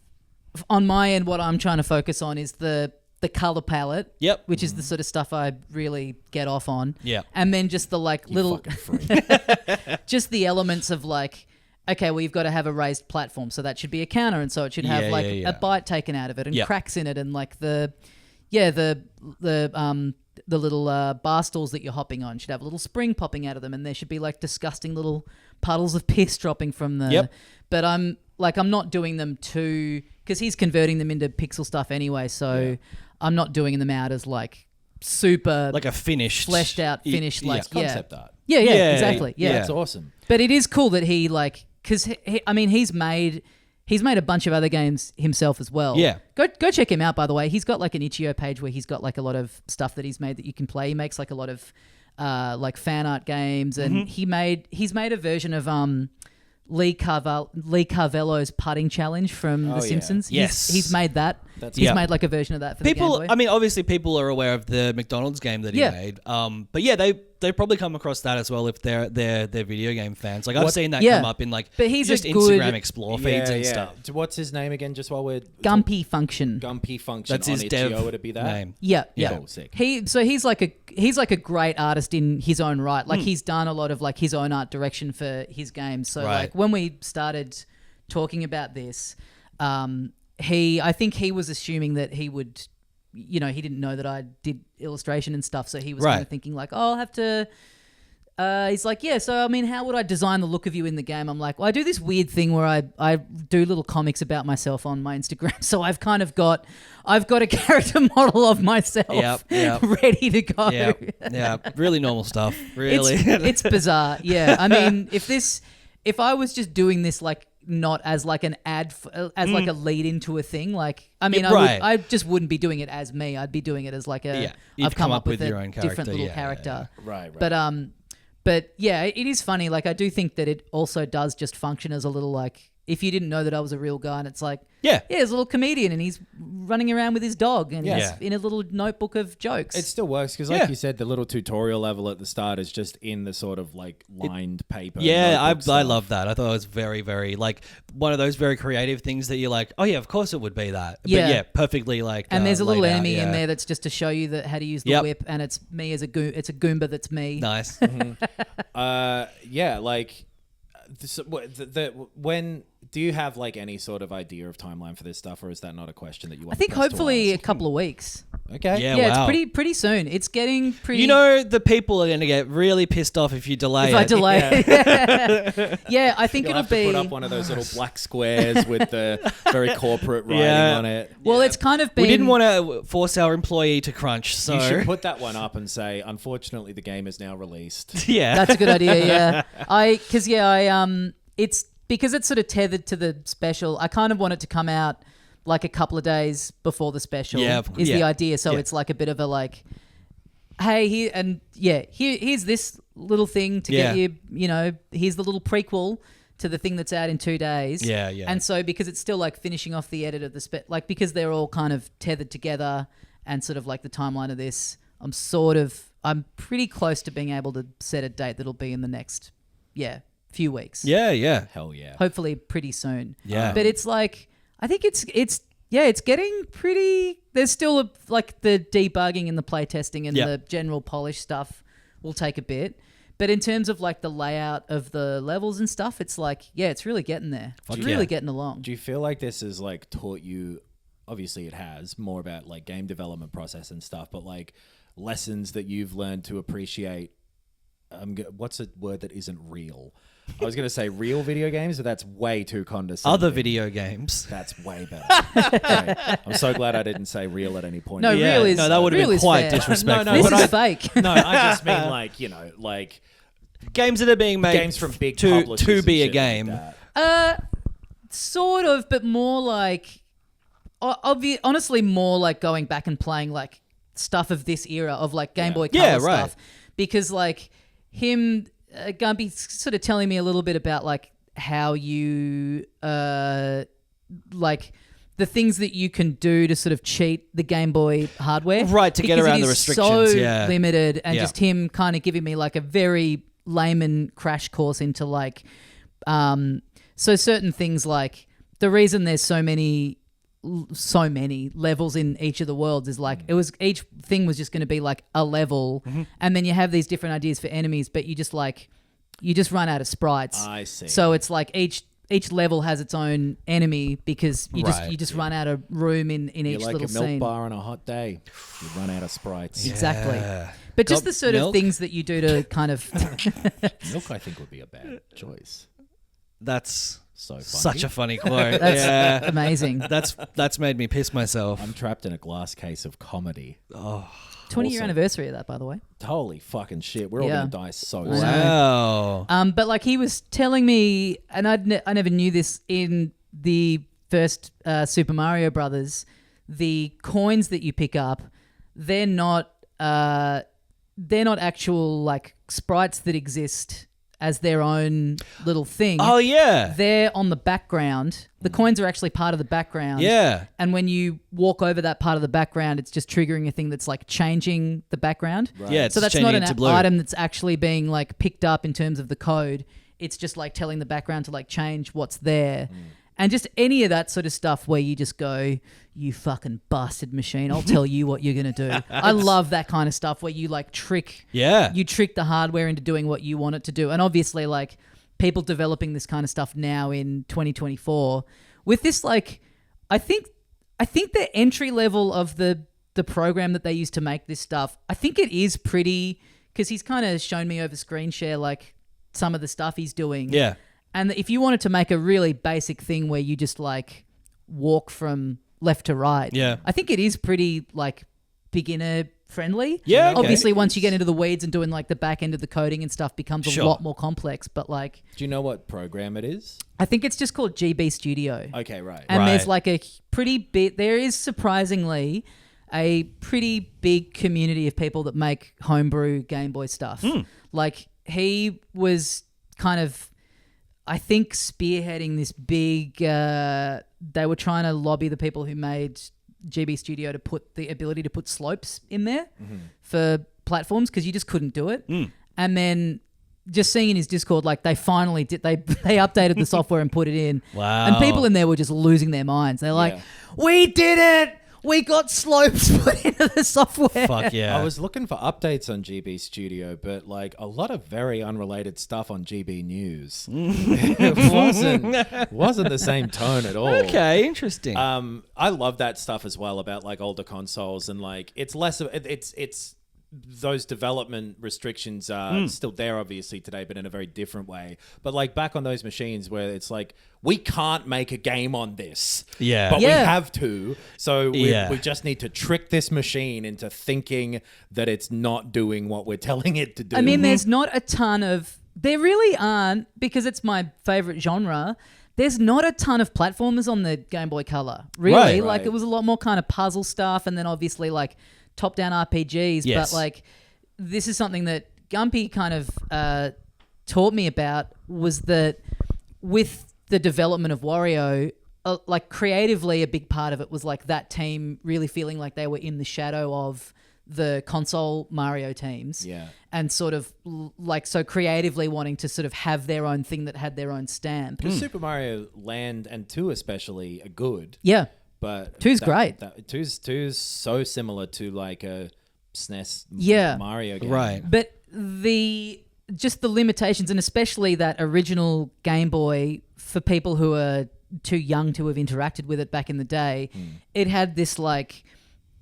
on my end. What I'm trying to focus on is the color palette. Yep. Which is the sort of stuff I really get off on. Yeah. And then just the like You little, fucking freak. just the elements of like, okay, well you've got to have a raised platform, so that should be a counter, and so it should have Yeah, like yeah, yeah. a bite taken out of it and Yeah. cracks in it, and like the the little bar stools that you're hopping on should have a little spring popping out of them, and there should be like disgusting little puddles of piss dropping from the. Yep. But I'm not doing them too, because he's converting them into pixel stuff anyway. So I'm not doing them out as like super like a finished, fleshed out, finished Concept art. Yeah, exactly. Yeah. That's awesome. But it is cool that he like, because he's made a bunch of other games himself as well. Yeah. Go check him out, by the way. He's got like an itch.io page where he's got like a lot of stuff that he's made that you can play. He makes like a lot of like fan art games, and he's made a version of Lee Carvello's putting challenge from The Simpsons. Yes. He's made that. He's made like a version of that for the Game Boy. I mean, obviously people are aware of the McDonald's game that he made. But yeah, they probably come across that as well if they're video game fans. Like I've seen that come up in like but he's just a good, Instagram Explore feeds and stuff. What's his name again? Just while we're Gumpy Function. Gumpy Function. That's on his itch.io, dev would it be that? name. Yeah. Cool, sick. He's like a great artist in his own right. Like he's done a lot of like his own art direction for his games. So like when we started talking about this, I think he was assuming that he would, he didn't know that I did illustration and stuff. So he was kind of thinking like, oh, I'll have to. He's like, yeah, so I mean, how would I design the look of you in the game? I'm like, well, I do this weird thing where I do little comics about myself on my Instagram. So I've got a character model of myself ready to go. Yeah, really normal stuff. Really. It's bizarre. Yeah. I mean, if I was just doing this like not as like an ad, as like a lead into a thing, like, I mean, I just wouldn't be doing it as me. I'd be doing it as like I've come up with your a own character. different little character. Right. But yeah, it is funny. Like I do think that it also does just function as a little like, if you didn't know that I was a real guy, and it's like, he's a little comedian and he's running around with his dog and he's in a little notebook of jokes. It still works because, like you said, the little tutorial level at the start is just in the sort of like lined paper. Yeah, I love that. I thought it was very, very like one of those very creative things that you're like, oh yeah, of course it would be that. Yeah. But yeah, perfectly like. And there's a little laid enemy out, in there that's just to show you that how to use the whip, and it's me as it's a Goomba that's me. Nice. Yeah, like when. Do you have like any sort of idea of timeline for this stuff, or is that not a question that you want? I think hopefully a couple of weeks. Okay. Yeah, it's pretty soon. It's getting pretty. You know, the people are going to get really pissed off if you delay it. I delay it. Yeah, I think You'll it'll have to be. put up one of those little black squares with the very corporate writing on it. Well, it's kind of been. We didn't want to force our employee to crunch, so you should put that one up and say, unfortunately, the game is now released. Yeah, that's a good idea. Yeah, it's. Because it's sort of tethered to the special, I kind of want it to come out like a couple of days before the special is the idea. So it's like a bit of a like, hey, here's this little thing to get you, here's the little prequel to the thing that's out in 2 days. Yeah. And so because it's still like finishing off the edit of the like because they're all kind of tethered together and sort of like the timeline of this, I'm pretty close to being able to set a date that'll be in the next, few weeks. Yeah. Hell yeah. Hopefully pretty soon. Yeah. But it's like, I think it's getting pretty, there's still like the debugging and the play testing and the general polish stuff will take a bit. But in terms of like the layout of the levels and stuff, it's like, it's really getting there. It's really getting along. Do you feel like this has like taught you, obviously it has, more about like game development process and stuff, but like lessons that you've learned to appreciate, what's a word that isn't real? I was going to say real video games, but that's way too condescending. Other video games. That's way better. Okay. I'm so glad I didn't say real at any point. No, real is. No, that would have been quite fair. disrespectful. This is fake. No, I just mean like games that are being made games from big to publishers be a and shit game. like sort of, but more like, honestly, more like going back and playing like stuff of this era of like Game Boy Color stuff, because like him. Gumpy's sort of telling me a little bit about like how you like the things that you can do to sort of cheat the Game Boy hardware, right? To get around the restrictions, so limited, and just him kind of giving me like a very layman crash course into like, so certain things like the reason there's so many levels in each of the worlds is like each thing was just going to be like a level, and then you have these different ideas for enemies, but you just run out of sprites. I see. So it's like each level has its own enemy because you Right. just run out of room in You're each like little a milk scene. bar on a hot day. You run out of sprites. Exactly. Yeah. But just Got the sort of milk? things that you do to kind of Milk, I think, would be a bad choice. That's So funny. such a funny quote. that's yeah. amazing. That's made me piss myself. I'm trapped in a glass case of comedy. 20-year awesome. anniversary of that, by the way. Holy fucking shit. We're all Yeah. going to die so I soon. know. Wow. But like he was telling me, and I never knew this in the first Super Mario Brothers, the coins that you pick up, they're not actual like sprites that exist as their own little thing. Oh yeah. They're on the background. The coins are actually part of the background. Yeah. And when you walk over that part of the background, it's just triggering a thing that's like changing the background. Right. Yeah. It's So that's changing not an it to blue. item that's actually being like picked up in terms of the code. It's just like telling the background to like change what's there. And just any of that sort of stuff where you just go, you fucking bastard machine, I'll tell you what you're going to do. I love that kind of stuff where you like trick the hardware into doing what you want it to do. And obviously like people developing this kind of stuff now in 2024 with this like, I think the entry level of the program that they use to make this stuff, I think it is pretty, because he's kind of shown me over screen share like some of the stuff he's doing. Yeah. And if you wanted to make a really basic thing where you just like walk from left to right, I think it is pretty like beginner friendly. Yeah, okay. Obviously, once you get into the weeds and doing like the back end of the coding and stuff becomes a Sure. lot more complex. But like, Do you know what program it is? I think it's just called GB Studio. Okay, right. And there's Right. like a pretty big, there is surprisingly a pretty big community of people that make homebrew Game Boy stuff. Like he was kind of, I think, spearheading this big, they were trying to lobby the people who made GB Studio to put the ability to put slopes in there for platforms because you just couldn't do it. And then just seeing in his Discord, like they finally did, they updated the software and put it in. Wow. And people in there were just losing their minds. They're like, we did it! We got slopes put into the software. Fuck yeah. I was looking for updates on GB Studio, but like a lot of very unrelated stuff on GB News. It wasn't the same tone at all. Okay, interesting. I love that stuff as well about like older consoles and like it's less of it's those development restrictions are still there obviously today, but in a very different way. But like back on those machines where it's like we can't make a game on this, but we have to. So we just need to trick this machine into thinking that it's not doing what we're telling it to do. I mean, there's not a ton of, there really aren't, because it's my favorite genre. There's not a ton of platformers on the Game Boy Color, really. Right. Like it was a lot more kind of puzzle stuff, and then obviously like top-down RPGs. Yes. But like this is something that Gumpy kind of taught me about, was that with the development of Wario, like creatively a big part of it was like that team really feeling like they were in the shadow of the console Mario teams. Yeah. And sort of like so creatively wanting to sort of have their own thing that had their own stamp. Because Super Mario Land and 2 especially are good. Yeah. But 2's great. 2's so similar to like a SNES Mario game. Right. But just the limitations, and especially that original Game Boy, for people who are too young to have interacted with it back in the day, it had this like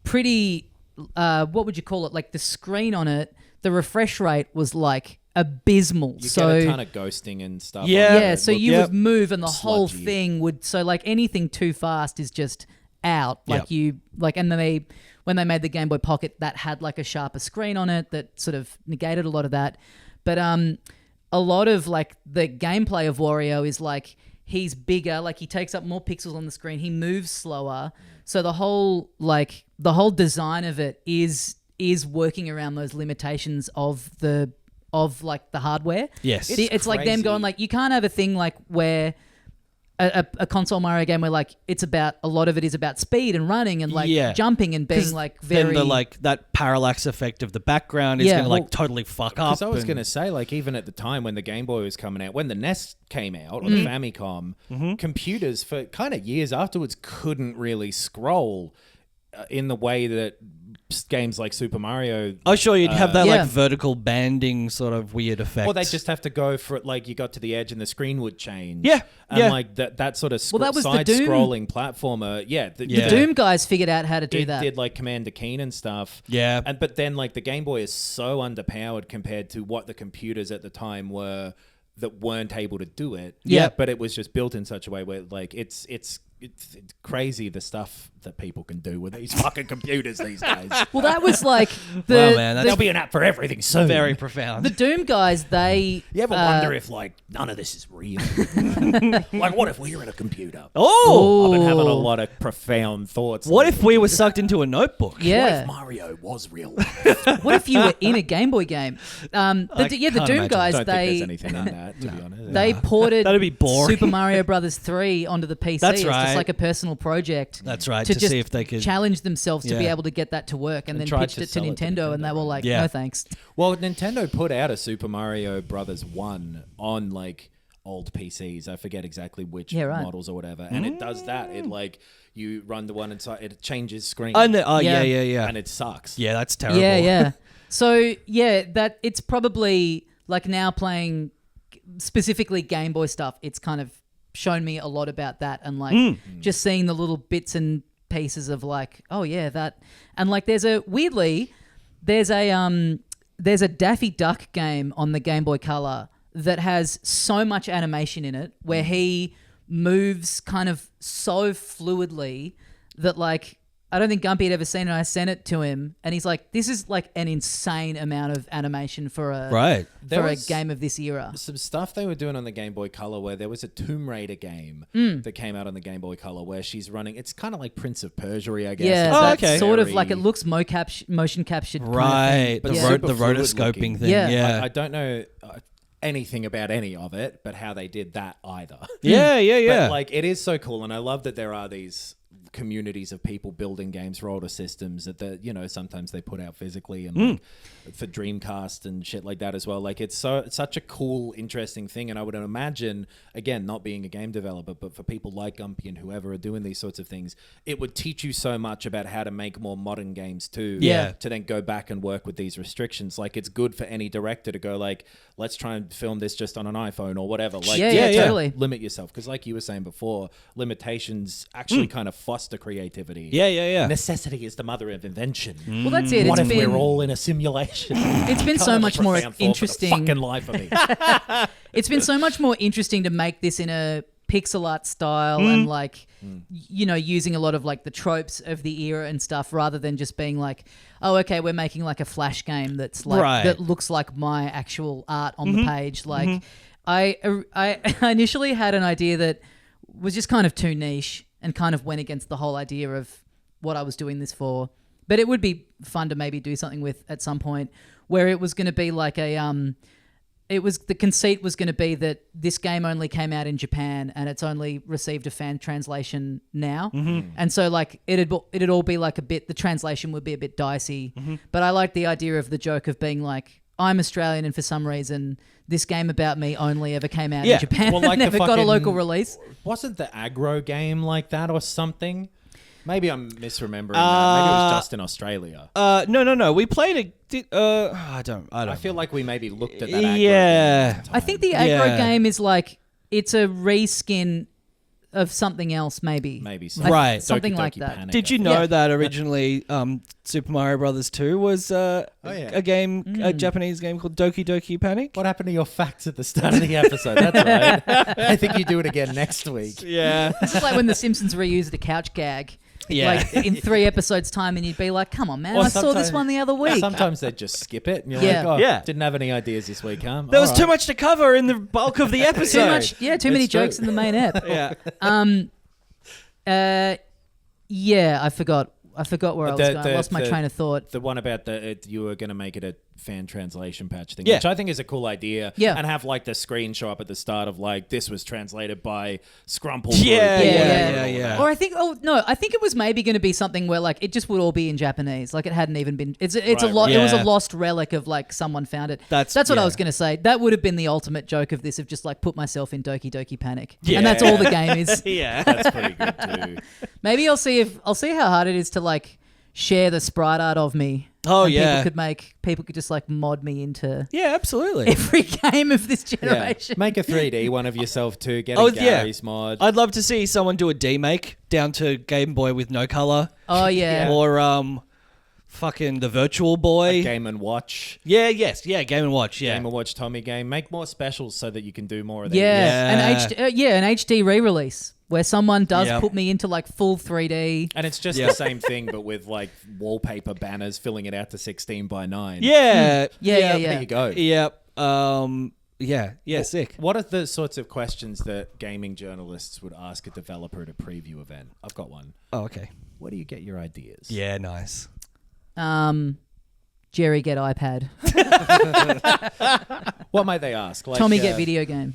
pretty, what would you call it? Like the screen on it, the refresh rate was like abysmal. You so get a ton of ghosting and stuff. Yeah. on yeah, it. so Look, you would move and the whole sludgy. thing would, so like anything too fast is just out. Like and then when they made the Game Boy Pocket, that had like a sharper screen on it that sort of negated a lot of that. But a lot of like the gameplay of Wario is like he's bigger, like he takes up more pixels on the screen, he moves slower. So the whole design of it is working around those limitations of the hardware. Yes. It's like them going like, you can't have a thing like where a console Mario game where like it's about, a lot of it is about speed and running and like jumping and being like very, then the like that parallax effect of the background is going to like totally fuck up. Because I was going to say, like, even at the time when the Game Boy was coming out, when the NES came out, or the Famicom, computers for kind of years afterwards couldn't really scroll in the way that games like Super Mario. Oh, sure, you'd have that Yeah. like vertical banding sort of weird effect. Or they just have to go for it, like you got to the edge and the screen would change. Yeah, And yeah. like that sort of Well, that was the side-scrolling platformer. Yeah. The Doom guys figured out how to do it that. did like Commander Keen and stuff. Yeah. But then like the Game Boy is so underpowered compared to what the computers at the time were that weren't able to do it. Yeah. But it was just built in such a way where like it's crazy the stuff that people can do with these fucking computers these days. Well, that was like Wow, man, There'll be an app for everything soon. very profound. the Doom guys. They You ever wonder if like none of this is real? Like what if we're in a computer? oh, I've been having a Ooh. lot of profound thoughts. what lately. if we were sucked into a notebook? What yeah. if Mario was real? What if you were in a Game Boy game? The can't Doom imagine. guys. I don't think They there's anything in that, to be honest. they ported That'd be boring. Super Mario Brothers 3 onto the PC. That's It's right. just like a personal project. That's right, To to just see if they could- challenge themselves to be Yeah. able to get that to work, and And then tried pitched to it to sell it to Nintendo, and they Nintendo, were like, Yeah. "No thanks." Well, Nintendo put out a Super Mario Brothers 1 on like old PCs. I forget exactly which Yeah, right. models or whatever. And it does that. It like you run the one inside, it changes screen. Oh, no, oh Yeah. yeah. And it sucks. Yeah, that's terrible. Yeah. So yeah, that it's probably like now playing specifically Game Boy stuff. It's kind of shown me a lot about that, and like just seeing the little bits and pieces of like, oh yeah, that, and like there's a Daffy Duck game on the Game Boy Color that has so much animation in it where he moves kind of so fluidly that like I don't think Gumpy had ever seen it. I sent it to him and he's like, this is like an insane amount of animation for a Right. There for a was game of this era. some stuff they were doing on the Game Boy Color where there was a Tomb Raider game Mm. that came out on the Game Boy Color where she's running. It's kind of like Prince of Persia, I guess. Yeah, It's Oh, that's okay. sort of very- like it looks motion captured kind of Right. thing. But The, yeah. super the fluid rotoscoping looking. thing. Yeah. Yeah. I don't know anything about any of it, but how they did that either. Yeah. But like, it is so cool, and I love that there are these communities of people building games for older systems that sometimes they put out physically and like, for Dreamcast and shit like that as well. Like it's such a cool, interesting thing, and I would imagine, again, not being a game developer, but for people like Gumpy and whoever are doing these sorts of things, it would teach you so much about how to make more modern games too. Yeah. To then go back and work with these restrictions. Like it's good for any director to go like, let's try and film this just on an iPhone or whatever. Like Yeah, totally. limit yourself, because like you were saying before, limitations actually kind of foster creativity. Yeah. Necessity is the mother of invention. Well, that's it. What It's if been we're all in a simulation? it's been so Kind of much more profound thought for the interesting. fucking life of me. It's been so much more interesting to make this in a pixel art style and like using a lot of like the tropes of the era and stuff rather than just being like, oh okay, we're making like a flash game that's like Right. that looks like my actual art on the page. Like I initially had an idea that was just kind of too niche and kind of went against the whole idea of what I was doing this for. But it would be fun to maybe do something with at some point where it was going to be like the conceit was going to be that this game only came out in Japan and it's only received a fan translation now. And so like it'd all be like the translation would be a bit dicey. But I like the idea of the joke of being like, I'm Australian and for some reason this game about me only ever came out Yeah. in Japan Well, like and the never got a fucking- local release. Wasn't the aggro game like that or something? Maybe I'm misremembering that. Maybe it was just in Australia. No. We played I don't. I feel like we maybe looked at that aggro Yeah. game at the I time. think the aggro Yeah. game is like it's a reskin of something else maybe. Maybe so. Right. Something Doki like Doki that. Panic, Did I you think. know Yeah. that originally Super Mario Brothers 2 was yeah. a game, a Japanese game called Doki Doki Panic? What happened to your facts at the start of the episode? That's right. I think you do it again next week. Yeah. It's just like when The Simpsons reused a couch gag. Yeah. Like in 3 episodes' time, and you'd be like, "Come on, man! Or I saw this sometimes- one the other week." Sometimes they just skip it, and you're Yeah. like, "Oh, Yeah. didn't have any ideas this week, huh?" There was too much to cover in the bulk of the episode. Too many It's true. jokes in the main ep. Yeah. Yeah, I forgot where I was going. I lost my train of thought. The one about you were going to make it a fan translation patch thing, Yeah. which I think is a cool idea. Yeah. And have like the screen show up at the start of like, this was translated by Scrumple. Yeah, Group or yeah, whatever. yeah. Or I think it was maybe going to be something where like it just would all be in Japanese. Like it hadn't even been. It's a Right, lot. right. It was a Yeah. lost relic of like someone found it. That's- what I yeah. was going to say. That would have been the ultimate joke of this, of just like put myself in Doki Doki Panic, Yeah. and that's all the game is. Yeah. That's pretty good too. Maybe I'll see how hard it is to like share the sprite art of me. Oh, and yeah. People could just like mod me into Yeah, absolutely. every game of this Yeah. generation. Make a 3D one of yourself too. Get a Gary's mod. I'd love to see someone do a demake down to Game Boy with no color. Oh yeah. Or fucking the Virtual Boy. Game and Watch. Yeah, Game and Watch. Yeah. Game and Watch Tommy game. Make more specials so that you can do more of these. Yeah. Yeah. An HD re-release where someone does Yep. put me into like full 3D. And it's just the same thing, but with like wallpaper banners filling it out to 16:9. Yeah. Yeah. There you go. Yep. Yeah, sick. What are the sorts of questions that gaming journalists would ask a developer at a preview event? I've got one. Oh, okay. Where do you get your ideas? Yeah, nice. Jerry get iPad. What might they ask? Like, Tommy get video game.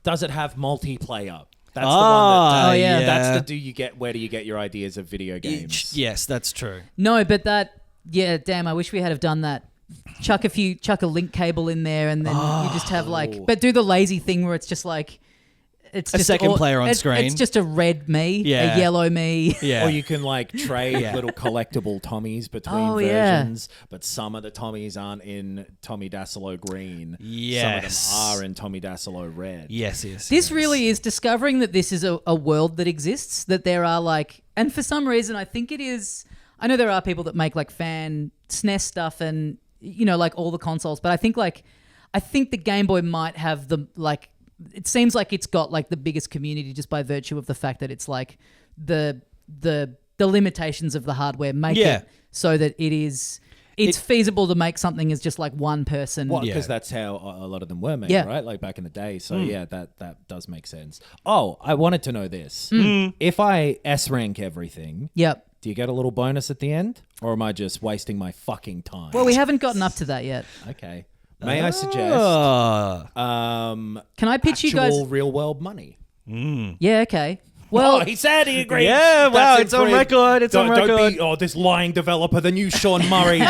Does it have multiplayer? That's the one Ah, that. Oh, yeah. That's the where do you get your ideas of video games? Yes, that's true. No, but damn, I wish we had have done that. Chuck a link cable in there and then you just have but do the lazy thing where it's just like, it's A just second player on it's screen. It's just a red me, Yeah. a yellow me. Yeah. Or you can like trade little collectible Tommies between versions, but some of the Tommies aren't in Tommy Dassalo green. Yes. Some of them are in Tommy Dassalo red. Yes. This really is discovering that this is a world that exists, that there are and for some reason I think it is, I know there are people that make like fan SNES stuff and, like all the consoles, but I think the Game Boy might have it seems like it's got like the biggest community just by virtue of the fact that it's like the limitations of the hardware make it so that it's feasible to make something as just like one person. Well, because that's how a lot of them were made, Yeah. right? Like back in the day. So that does make sense. Oh, I wanted to know this. If I S rank everything, Yep. do you get a little bonus at the end? Or am I just wasting my fucking time? Well, we haven't gotten up to that yet. Okay. May I suggest Can I pitch you guys? actual real world money? Yeah, okay. Well, He said he agreed. Yeah, wow, it's on improved. record. It's on Don't record. be, this lying developer, the new Sean Murray is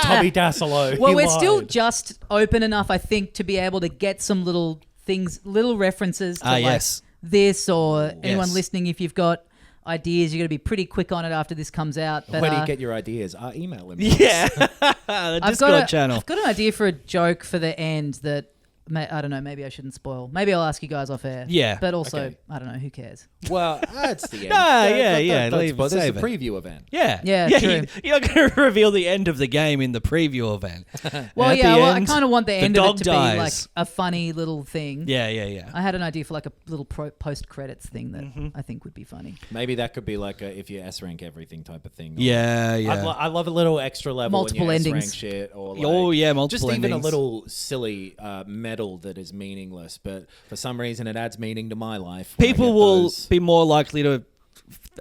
Tommy Dassalo. well, He we're still lied. just open enough, I think, to be able to get some little things, little references to yes. this or anyone Yes. listening. If you've got ideas, you're going to be pretty quick on it after this comes out. But, Where do you get your ideas? Email him. Yeah. The Discord channel. I've got an idea for a joke for the end that I don't know. Maybe I shouldn't spoil. Maybe I'll ask you guys off air. Yeah. But also, Okay. I don't know. Who cares? Well, that's the end. Yeah. Leave it, This is save a it. preview event. Yeah. Yeah, true. You're not going to reveal the end of the game in the preview event. Well, At yeah. the Well, I end, kind of want the end of dog it to be like dies. a funny little thing. Yeah. I had an idea for like a little post credits thing that I think would be funny. Maybe that could be like a if you S rank everything type of thing. Or Yeah. I love a little extra level Multiple when you S rank endings. shit or like, Oh, yeah, just multiple even a endings. little silly medal that is meaningless, but for some reason it adds meaning to my life. when I People get will those. be more likely to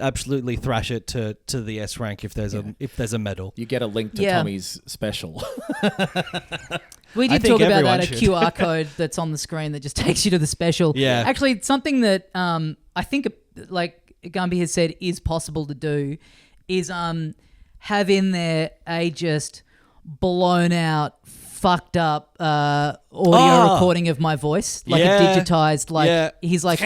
absolutely thrash it to the S rank if there's a medal. You get a link to Yeah. Tommy's special. We I did think talk about everyone that, a should. QR code that's on the screen that just takes you to the special. Yeah. Actually, something that I think, like Gumby has said, is possible to do is have in there a just blown out, fucked up audio recording of my voice, like Yeah. a digitized, like Yeah. he's like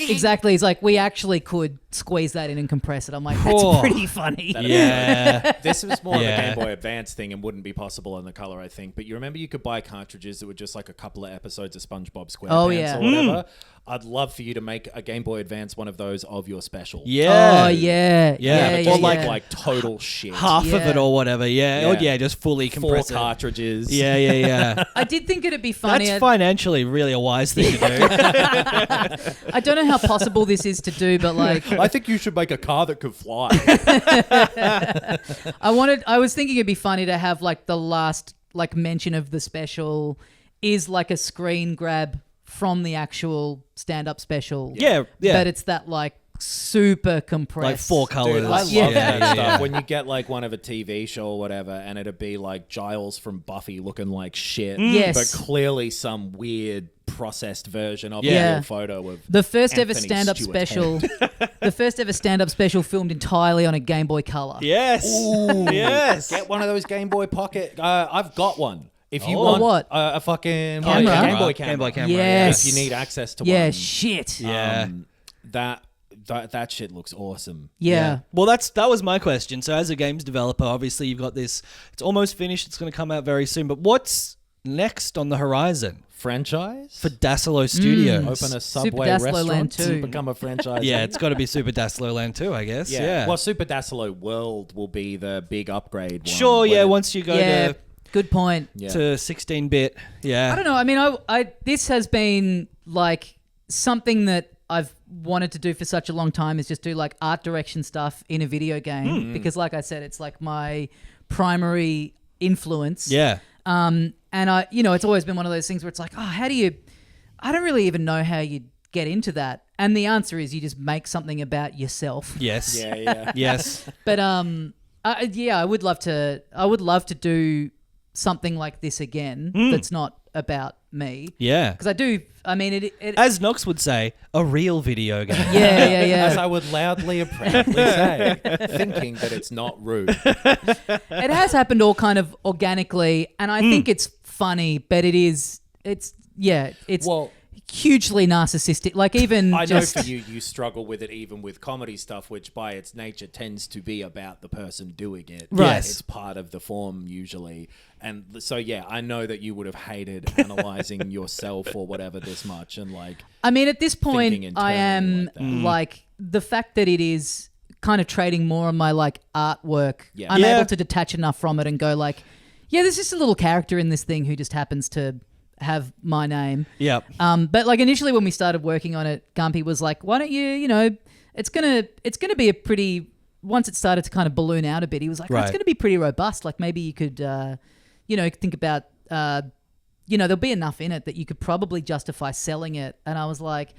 exactly. He's like, we actually could squeeze that in and compress it. I'm like, that's Oh. pretty funny. Yeah. This was more of Yeah. a Game Boy Advance thing and wouldn't be possible on the color, I think. But you remember you could buy cartridges that were just like a couple of episodes of SpongeBob SquarePants Oh, yeah. or whatever. I'd love for you to make a Game Boy Advance one of those of your special. Yeah. Oh yeah, Yeah, yeah, but Or yeah. like total shit. half of Yeah. it or whatever. Yeah. Or Yeah. just fully 4 compress it. cartridges. Yeah. I did think it'd be funny. That's financially really a wise thing to do. I don't know how possible this is to do, but like I think you should make a car that could fly. I was thinking it'd be funny to have like the last like mention of the special is like a screen grab from the actual stand-up special. Yeah. But it's that like super compressed. Like 4 colors. Dude, I love Yeah. that stuff. When you get like one of a TV show or whatever, and it'd be like Giles from Buffy looking like shit, Yes. but clearly some weird processed version of Yeah. a real photo of The first ever Anthony stand-up Stewart special. The first ever stand-up special filmed entirely on a Game Boy Color. Yes. Yes. Get one of those Game Boy Pocket. I've got one. If you Oh. want What? a fucking Camera? Game Boy camera. Game Boy camera. Yes. If you need access to Yeah, one. shit. Yeah. That that shit looks awesome. Yeah. Well, that was my question. So as a games developer, obviously you've got this. It's almost finished. It's going to come out very soon. But what's next on the horizon Franchise? for Dassalo Studios? Open a Super Subway Dassalo restaurant Land to 2. become a franchise. Yeah, it's got to be Super Dassalo Land 2, I guess. Yeah. Well, Super Dassalo World will be the big upgrade one. Sure, yeah, once you go Yeah. Good point. Yeah. to 16-bit. Yeah. I don't know. I mean, I this has been like something that I've wanted to do for such a long time is just do like art direction stuff in a video game because, like I said, it's like my primary influence. Yeah. And it's always been one of those things where it's like, I don't really even know how you get into that. And the answer is you just make something about yourself. Yes. Yeah. Yes. But I would love to do something like this again that's not about me. Yeah. Because I do, I mean, it As Knox would say, a real video game. As I would loudly and proudly say, thinking that it's not rude. it has happened all kind of organically, and I think it's funny, but it's Well, hugely narcissistic. Like even I know just for you struggle with it even with comedy stuff, which by its nature tends to be about the person doing it. Right. It's part of the form usually. And so, yeah, I know that you would have hated analyzing yourself or whatever this much. And like, I mean, at this point, thinking I am internally like the fact that it is kind of trading more on my like artwork. Yeah. I'm Yeah. able to detach enough from it and go like, yeah, there's just a little character in this thing who just happens to have my name. Yep. But like initially when we started working on it, Gumpy was like, why don't you, it's gonna be a pretty, once it started to kind of balloon out a bit, he was like, Right. it's gonna be pretty robust. Like maybe you could, think about, there'll be enough in it that you could probably justify selling it. And I was like,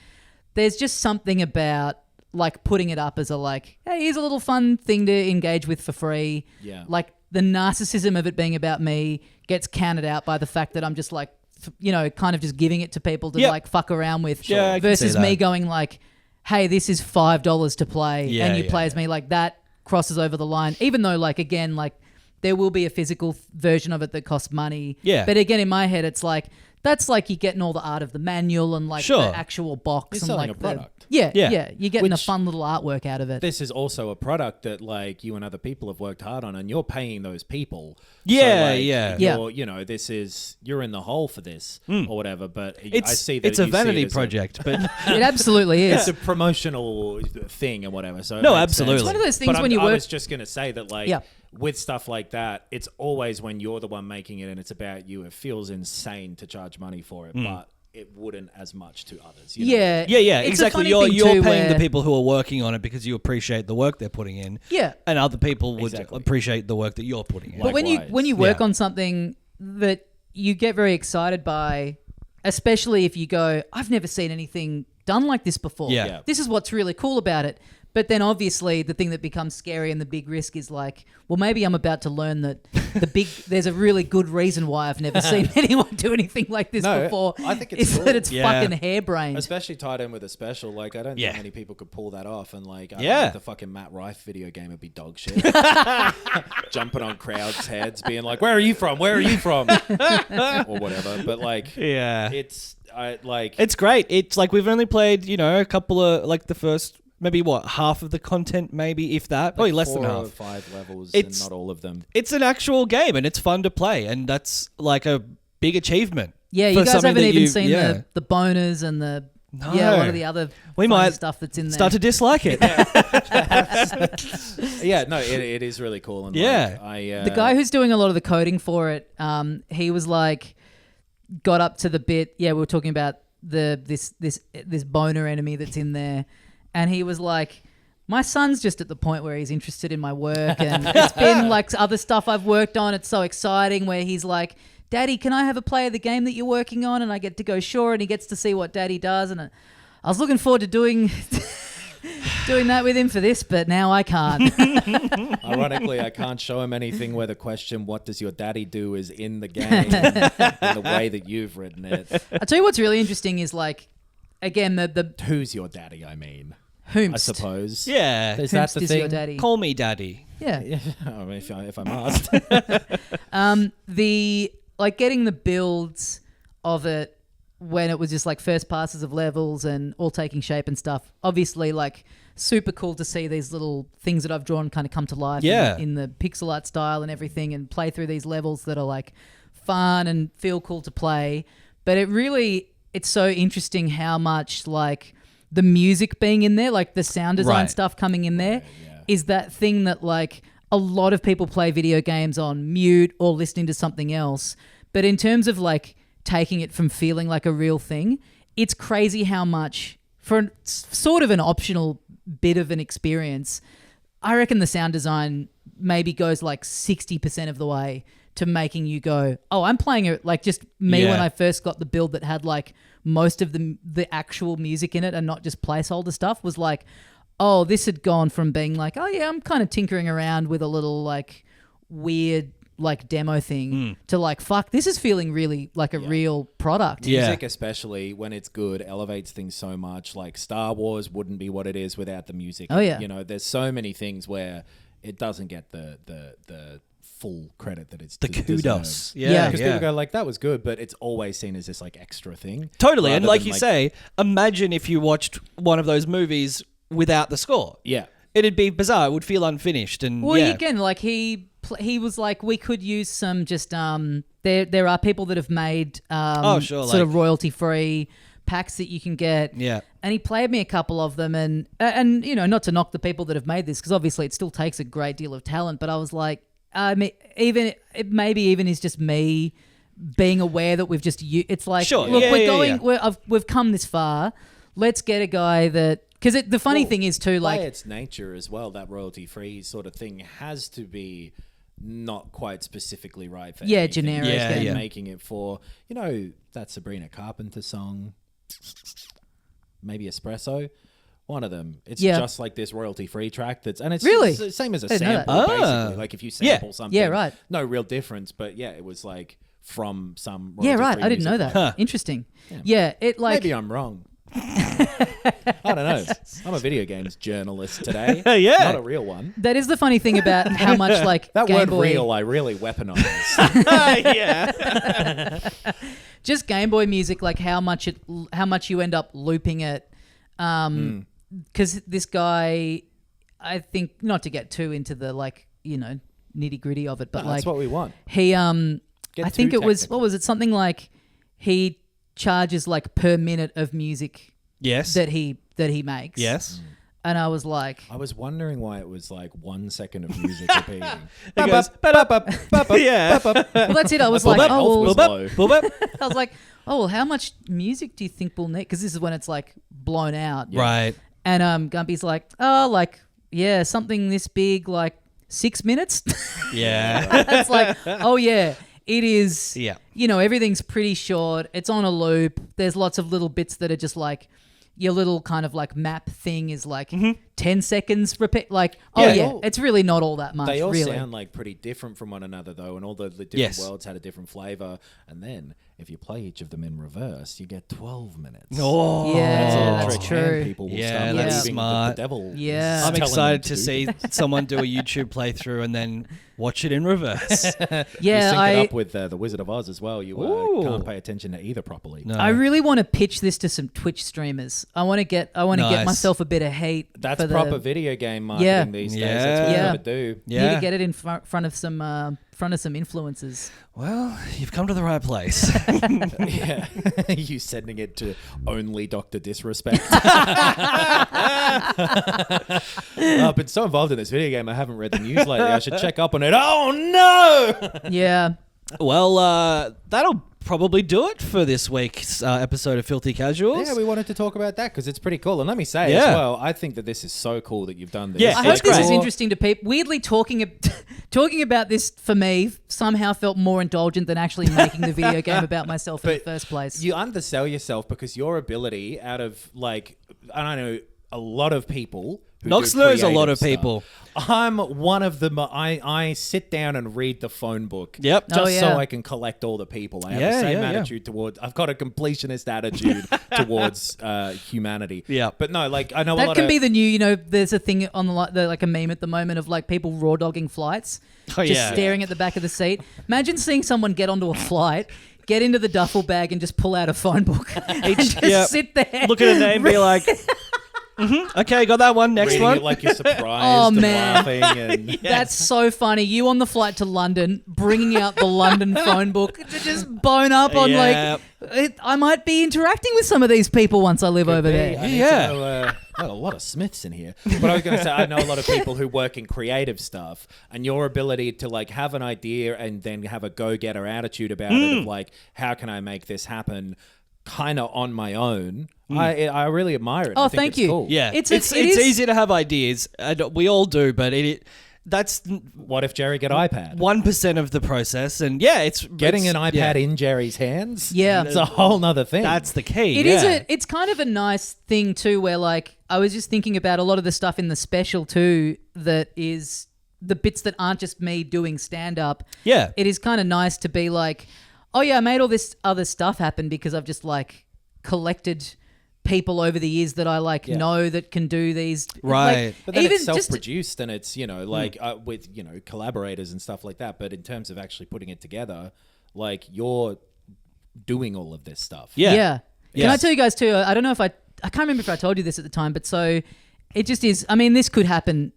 there's just something about like putting it up as a like, hey, here's a little fun thing to engage with for free. Yeah. Like the narcissism of it being about me gets counted out by the fact that I'm just like, kind of just giving it to people to Yep. like fuck around with Yeah, I can versus see me that. going like, hey, this is $5 to play Yeah, and you yeah, play as me, like that crosses over the line. Even though like, again, like there will be a physical version of it that costs money. Yeah. But again, in my head, it's like, that's like you're getting all the art of the manual and like Sure. the actual box. You're and selling like a product. Yeah. Yeah. You're getting a Which- fun little artwork out of it. this is also a product that like you and other people have worked hard on, and you're paying those people. Yeah, so, like, yeah. you're in the hole for this or whatever. But I see that it's a you see it vanity as project, but It absolutely is. it's a promotional thing or whatever. So it No, makes absolutely. sense. It's one of those things But when you I work- was just gonna say that like Yeah. with stuff like that, it's always when you're the one making it and it's about you. It feels insane to charge money for it, but it wouldn't as much to others. You know? Yeah. yeah, It's a exactly. funny You're thing you're too paying the where- people who are working on it because you appreciate the work they're putting in. Yeah. And other people would Exactly. appreciate the work that you're putting in. But when Likewise. you work Yeah. on something that you get very excited by, especially if you go, I've never seen anything done like this before. Yeah. Yeah. This is what's really cool about it. But then obviously the thing that becomes scary and the big risk is like, well, maybe I'm about to learn that there's a really good reason why I've never seen anyone do anything like this No, before. I think it's is cool. that it's Yeah. fucking harebrained. Especially tied in with a special. Like, I don't Yeah. think many people could pull that off. And, like, I Yeah. think the fucking Matt Rife video game would be dog shit. Jumping on crowds' heads, being like, where are you from? Where are you from? Or whatever. But, like, Yeah. it's It's great. It's like we've only played, a couple of like the first maybe half of the content, maybe if that, probably less than 4 or half. 5 levels It's- and not all of them. It's an actual game and it's fun to play, and that's like a big achievement. Yeah, for you guys something haven't that even you- seen yeah. the boners and the a lot No. of the other We funny might stuff that's in there. Start to dislike it. Yeah, no, it is really cool. And Yeah. like, The guy who's doing a lot of the coding for it, he was like, got up to the bit. Yeah, we were talking about this boner enemy that's in there, and he was like, my son's just at the point where he's interested in my work, and it's been like other stuff I've worked on. It's so exciting where he's like, Daddy, can I have a play of the game that you're working on? And I get to go, sure, and he gets to see what Daddy does, and I was looking forward to doing that with him for this, but now I can't. Ironically, I can't show him anything where the question, what does your daddy do, is in the game in the way that you've written it. I'll tell you what's really interesting is like, again, the Who's your daddy, I mean, whomst. I suppose. Yeah. Is that Whomst the is thing? your daddy. Call me daddy. Yeah. Yeah, I mean, if I'm asked. The like getting the builds of it when it was just like first passes of levels and all taking shape and stuff. Obviously, like super cool to see these little things that I've drawn kind of come to life in the pixel art style and everything, and play through these levels that are like fun and feel cool to play. But it's so interesting how much like the music being in there, like the sound design stuff coming in there, is that thing that like a lot of people play video games on mute or listening to something else. But in terms of like taking it from feeling like a real thing, it's crazy how much, for sort of an optional bit of an experience, I reckon the sound design maybe goes like 60% of the way to making you go, oh, I'm playing it. Like just me when I first got the build that had like most of the actual music in it and not just placeholder stuff, was like, oh, this had gone from being like, oh yeah, I'm kind of tinkering around with a little like weird like demo thing to like, fuck, this is feeling really like a real product. Music, especially when it's good, elevates things so much. Like Star Wars wouldn't be what it is without the music. Oh yeah. You know, there's so many things where it doesn't get the full credit that it's the kudos. Because people go like, that was good, but it's always seen as this like extra thing. Totally. And like you say, imagine if you watched one of those movies without the score. Yeah. It'd be bizarre. It would feel unfinished. And again, like he was like, we could use some just there are people that have made sort of royalty free packs that you can get. Yeah. And he played me a couple of them, and you know, not to knock the people that have made this, because obviously it still takes a great deal of talent, but I was like, maybe even is just me being aware that we've just it's like, look, we've come this far. Let's get a guy that. Because the funny thing is too, like, by its nature as well, that royalty-free sort of thing has to be not quite specifically right for anything. Generic. Yeah. Making it for, you know, that Sabrina Carpenter song, maybe Espresso, one of them. It's just like this royalty-free track it's really the same as a sample, basically. Like if you sample something, no real difference, but it was like from some royalty-free I didn't know that. Huh. Interesting. Yeah, it like maybe I'm wrong. I don't know. I'm a video games journalist today. Not a real one. That is the funny thing about how much like that Game word Boy... real I really weaponize. Just Game Boy music, like how much you end up looping it. Because this guy, I think, not to get too into the like, you know, nitty gritty of it, but like that's what we want. He I think it was, what was it? Something like he charges like per minute of music that he makes. Yes. And I was like, I was wondering why it was like 1 second of music repeating. It goes, well, that's it. I was like, I was like, oh, well, how much music do you think we'll need? Because this is when it's like blown out. Right. And Gumpy's like, oh, like, yeah, something this big, like 6 minutes. Yeah. It's like, oh yeah. It is, yeah. You know, everything's pretty short. It's on a loop. There's lots of little bits that are just like, your little kind of like map thing is like 10 seconds repeat. Like, it's really not all that much. They all really sound like pretty different from one another though, and all the different worlds had a different flavor. And then if you play each of them in reverse, you get 12 minutes. Oh, yeah, that's true. And people will start that's believing smart. The devil. Yeah, I'm excited to see someone do a YouTube playthrough and then watch it in reverse. You sync it up with the Wizard of Oz as well. You can't pay attention to either properly. No. I really want to pitch this to some Twitch streamers. I want to get myself a bit of hate. That's proper video game marketing these days. That's what you got to do. You need to get it in front of some influencers. Well, you've come to the right place. Yeah. You sending it to only Dr. Disrespect. I've been so involved in this video game, I haven't read the news lately. I should check up on it. Oh, no! Yeah. Well, that'll probably do it for this week's episode of Filthy Casuals. Yeah, we wanted to talk about that because it's pretty cool. And let me say as well, I think that this is so cool that you've done this. Yeah, I hope this is interesting to people. Weirdly, talking about this for me somehow felt more indulgent than actually making the video game about myself in the first place. You undersell yourself because your ability out of like, I don't know, a lot of people... Knox knows a lot of people. I'm one of them. I sit down and read the phone book. Yep. Just so I can collect all the people. I have the same attitude towards... I've got a completionist attitude towards humanity. Yeah. But no, like, I know that a lot can of... be the new, you know, there's a thing on the like a meme at the moment of like people raw dogging flights. Staring at the back of the seat. Imagine seeing someone get onto a flight, get into the duffel bag and just pull out a phone book and just sit there. Look at a name, be like, okay, got that one. Next Reading one. it like you're surprised Oh, and man. laughing. And That's so funny. You on the flight to London, bringing out the London phone book to just bone up on I might be interacting with some of these people once I live over there. I need to know, a lot of Smiths in here. But I was going to say, I know a lot of people who work in creative stuff, and your ability to like have an idea and then have a go-getter attitude about it of like, how can I make this happen kind of on my own? I really admire it. Oh, I think thank it's you. Cool. Yeah, It's it's easy to have ideas. We all do, but that's What if Jerry get iPad? 1% of the process, and it's Getting an iPad in Jerry's hands? Yeah. It's a whole nother thing. That's the key. It is it's kind of a nice thing too, where like I was just thinking about a lot of the stuff in the special too that is the bits that aren't just me doing stand-up. Yeah. It is kind of nice to be like, oh yeah, I made all this other stuff happen because I've just like collected people over the years that I know that can do these. Right. Like, But then even it's self-produced and it's, with, collaborators and stuff like that. But in terms of actually putting it together, like you're doing all of this stuff. Yeah. Yes. Can I tell you guys too? I don't know if I can't remember if I told you this at the time, but so it just is. I mean, this could happen.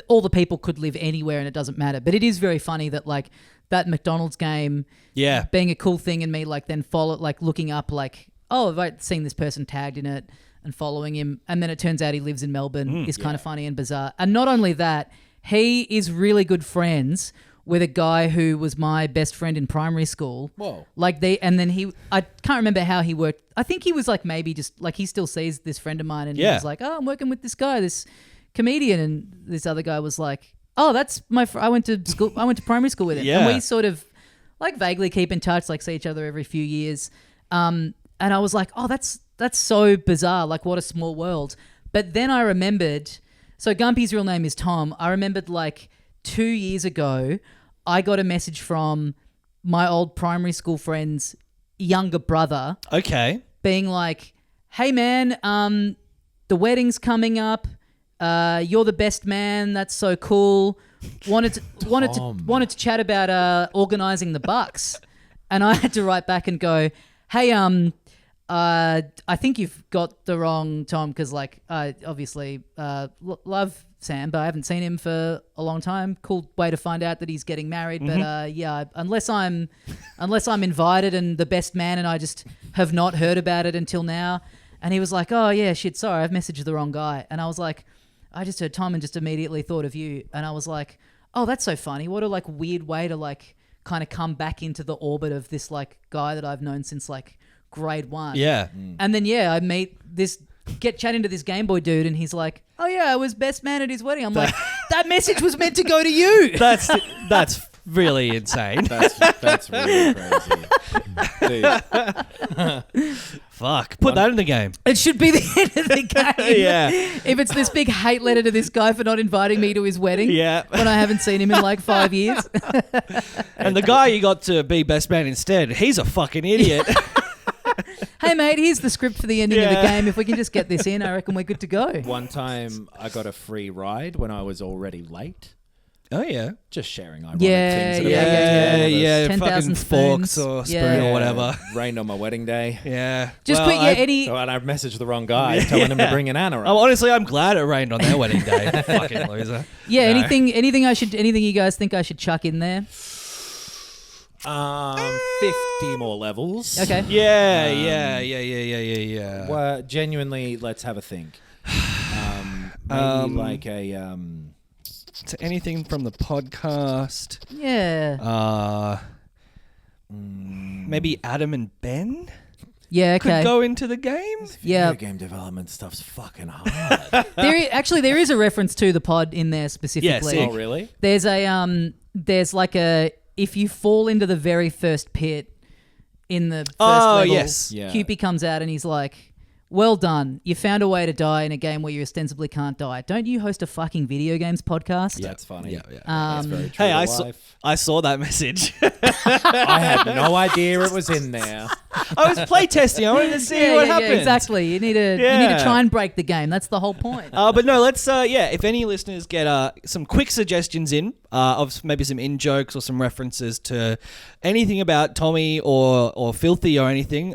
All the people could live anywhere and it doesn't matter. But it is very funny that like that McDonald's game, being a cool thing, and me like then looking up like, oh, have I seen this person tagged in it and following him, and then it turns out he lives in Melbourne is kind of funny and bizarre. And not only that, he is really good friends with a guy who was my best friend in primary school. Whoa. I can't remember how he worked. I think he was like maybe just like he still sees this friend of mine and he was like, oh, I'm working with this guy, this comedian, and this other guy was like, oh, that's my I went to primary school with him. Yeah. And we sort of like vaguely keep in touch, like see each other every few years. And I was like, oh, that's so bizarre. Like, what a small world. But then I remembered, so Gumpy's real name is Tom. I remembered like 2 years ago, I got a message from my old primary school friend's younger brother. Okay. Being like, hey man, the wedding's coming up. You're the best man. That's so cool. Wanted to chat about organizing the Bucks. And I had to write back and go, hey, I think you've got the wrong Tom, because like I obviously love Sam, but I haven't seen him for a long time. Cool way to find out that he's getting married, but unless I'm invited and the best man, and I just have not heard about it until now. And he was like, oh yeah, shit, sorry, I've messaged the wrong guy. And I was like, I just heard Tom and just immediately thought of you. And I was like, oh, that's so funny. What a like weird way to like kind of come back into the orbit of this like guy that I've known since like grade 1. Yeah. And then I get chatting to this Game Boy dude, and he's like, oh yeah, I was best man at his wedding. I'm like, that message was meant to go to you. That's really insane. That's really crazy. Dude. Fuck. Put that in the game. It should be the end of the game. Yeah. If it's this big hate letter to this guy for not inviting me to his wedding. Yeah. When I haven't seen him in like 5 years. And the guy you got to be best man instead, he's a fucking idiot. Hey mate, here's the script for the ending of the game. If we can just get this in, I reckon we're good to go. One time I got a free ride when I was already late. Oh yeah. Just sharing ironic Yeah, things. Yeah. 10,000 Fucking forks spoons. or spoon Yeah. or whatever. Rained on my wedding day. Yeah. Just Well, quick, Eddie. So, and I messaged the wrong guy telling him to bring an Anna. honestly, I'm glad it rained on their wedding day. Fucking loser. Yeah, No. anything you guys think I should chuck in there? 50 more levels. Okay. Yeah. Well, genuinely, let's have a think. Maybe like a... To anything from the podcast. Yeah. Maybe Adam and Ben Yeah, okay. could go into the game. Yeah. Video game development stuff's fucking hard. There is a reference to the pod in there specifically. sick. Oh, really? There's there's like a, if you fall into the very first pit in the first level, yes. Yeah. Cupid comes out and he's like, well done. You found a way to die in a game where you ostensibly can't die. Don't you host a fucking video games podcast? Yeah, that's funny. Yeah. That's very true. Hey, to I saw that message. I had no idea it was in there. I was playtesting. I wanted to see what happened. Exactly. You need to try and break the game. That's the whole point. But no, let's if any listeners get some quick suggestions in of maybe some in jokes or some references to anything about Tommy or Filthy or anything,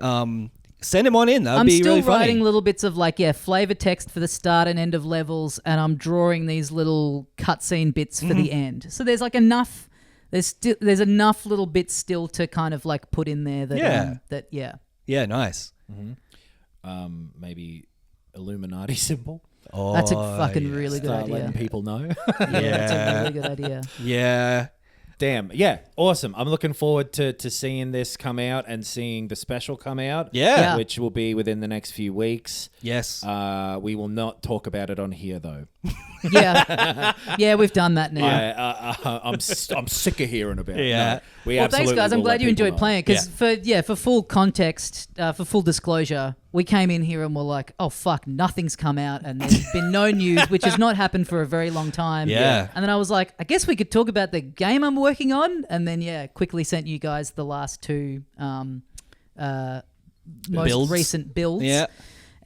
send them on in. That would be really funny. I'm still writing little bits of flavor text for the start and end of levels, and I'm drawing these little cutscene bits for the end. So there's enough. There's enough little bits still to kind of put in there that Yeah, nice. Maybe Illuminati symbol. Oh, that's a fucking really good Start idea. letting people know. That's a really good idea. Yeah. Damn. Yeah. Awesome. I'm looking forward to seeing this come out and seeing the special come out. Yeah. Which will be within the next few weeks. Yes. We will not talk about it on here though. Yeah, we've done that now. I'm sick of hearing about it. Yeah. No, we Well, thanks, absolutely guys. I'm will glad let you people enjoyed know. playing it because for full context, for full disclosure, we came in here and we're like, oh fuck, nothing's come out and there's been no news, which has not happened for a very long time. Yeah. And then I was like, I guess we could talk about the game I'm working on, and then quickly sent you guys the last two most Builds. recent builds. Yeah.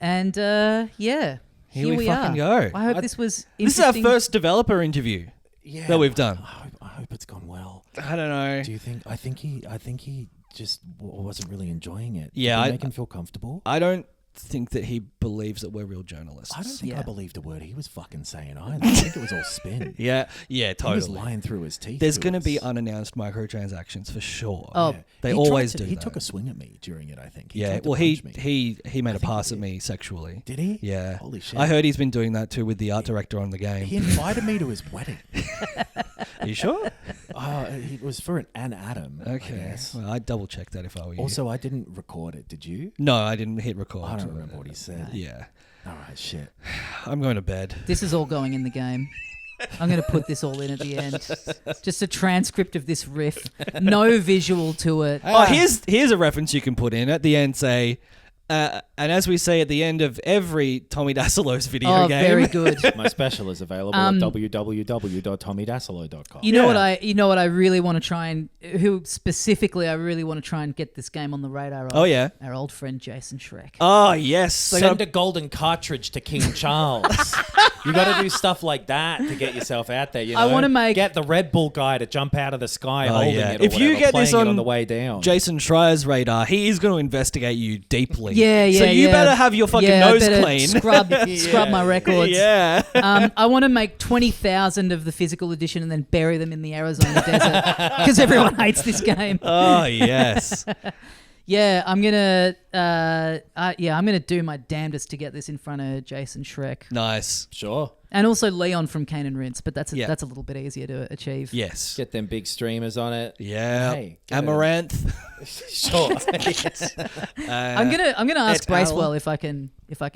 And here we we fucking are. go. I hope this was This is our interesting. first developer interview that we've done. I hope it's gone well. I don't know. Do you think? I think he just wasn't really enjoying it. Yeah, Did I- we make him feel comfortable. I don't think that he believes that we're real journalists. I don't think Yeah. I believed a word he was fucking saying either. I think it was all spin. Yeah, He was totally. lying through his teeth. There's to going to us. be unannounced microtransactions for sure. Oh, They He always tried to- do He that. took a swing at me during it, I think. He Yeah, tried to well, punch me. he made a think he pass at did. me sexually. Did he? Yeah. Holy shit. I heard he's been doing that too with the art director on the He game. invited me to his wedding. Are you sure? It was for an Adam. I Okay. guess. Well, I'd double check that if I were you. Also, I didn't record it. Did you? No, I didn't hit record. I don't remember what he said. Yeah. All right, shit. I'm going to bed. This is all going in the game. I'm going to put this all in at the end. Just a transcript of this riff. No visual to it. Oh, here's a reference you can put in at the end. Say, and as we say at the end of every Tommy Dassalo's video game. Very good. My special is available at www.tommydassalo.com. You know Yeah. what I really want to try and I really want to try and get this game on the radar of. Oh, yeah. Our old friend Jason Schreck. Oh, yes. They Send got- a golden cartridge to King Charles. You got to do stuff like that to get yourself out there. You know? I wanna make- get the Red Bull guy to jump out of the sky holding yeah. it. Or If you whatever, get this playing it on the way down. Jason Schreier's radar, he is going to investigate you deeply. Yeah. So you better have your fucking nose better clean. Scrub my records. Yeah. I want to make 20,000 of the physical edition and then bury them in the Arizona desert because everyone hates this game. Oh, yes. Yeah, I'm gonna do my damnedest to get this in front of Jason Schreck Nice. Sure. and also Leon from Cane and Rinse, but that's Yeah. a little bit easier to achieve. Yes. Get them big streamers on it. Yeah. Hey, get Amaranth. Sure. Yes. I'm gonna ask et al. Bracewell if I can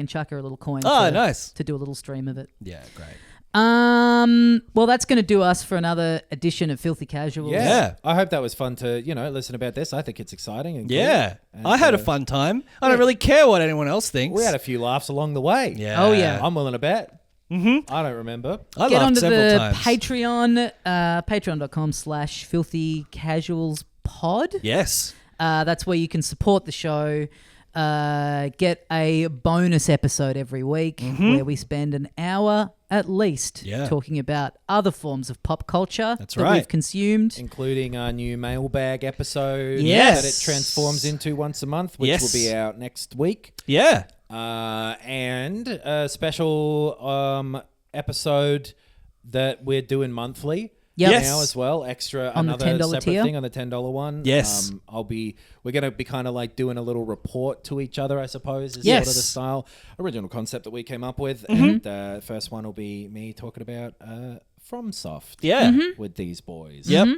chuck her a little coin. Oh, to, nice. to do a little stream of it. Yeah, great. Well, that's gonna do us for another edition of Filthy Casuals. Yeah. I hope that was fun to, listen about this. I think it's exciting. And cool. Yeah. And, I had a fun time. I don't really care what anyone else thinks. We had a few laughs along the way. Yeah. Oh, yeah. I'm willing to bet. Mm-hmm. I don't remember. I Get laughed onto several the times. Patreon, patreon.com/filthycasualspod. Yes. That's where you can support the show. Get a bonus episode every week where we spend an hour at least talking about other forms of pop culture That's that right. we've consumed. Including our new mailbag episode Yes. that it transforms into once a month, which Yes. will be out next week. Yeah. And a special episode that we're doing monthly. Yep. Yes. Now as well, extra On the another $10 separate tier? thing on the $10 one. Yes. We're gonna be kind of like doing a little report to each other, I suppose, is Yes. sort of the style original concept that we came up with. And the first one will be me talking about FromSoft Yeah. with these boys. Yep.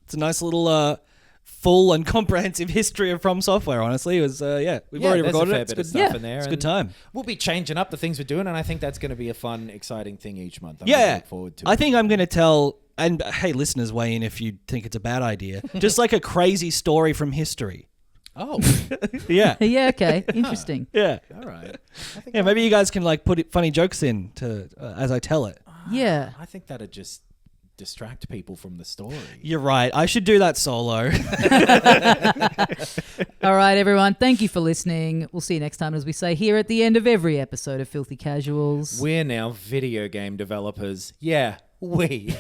It's a nice little full and comprehensive history of From Software, honestly. It was, we've already there's recorded a fair it. It's bit of good. stuff in there. It's a and good time. We'll be changing up the things we're doing, and I think that's going to be a fun, exciting thing each month. I'm Yeah. looking forward to I it. think I'm going to tell, and hey, listeners, weigh in if you think it's a bad idea, just like a crazy story from history. Oh, Yeah. Yeah, okay. Interesting. Yeah. all right. Yeah, maybe you guys can like put funny jokes in to as I tell it. Yeah. I think that'd just distract people from the story. You're right. I should do that solo. All right, everyone. Thank you for listening. We'll see you next time, as we say here at the end of every episode of Filthy Casuals. We're now video game developers. Yeah, we.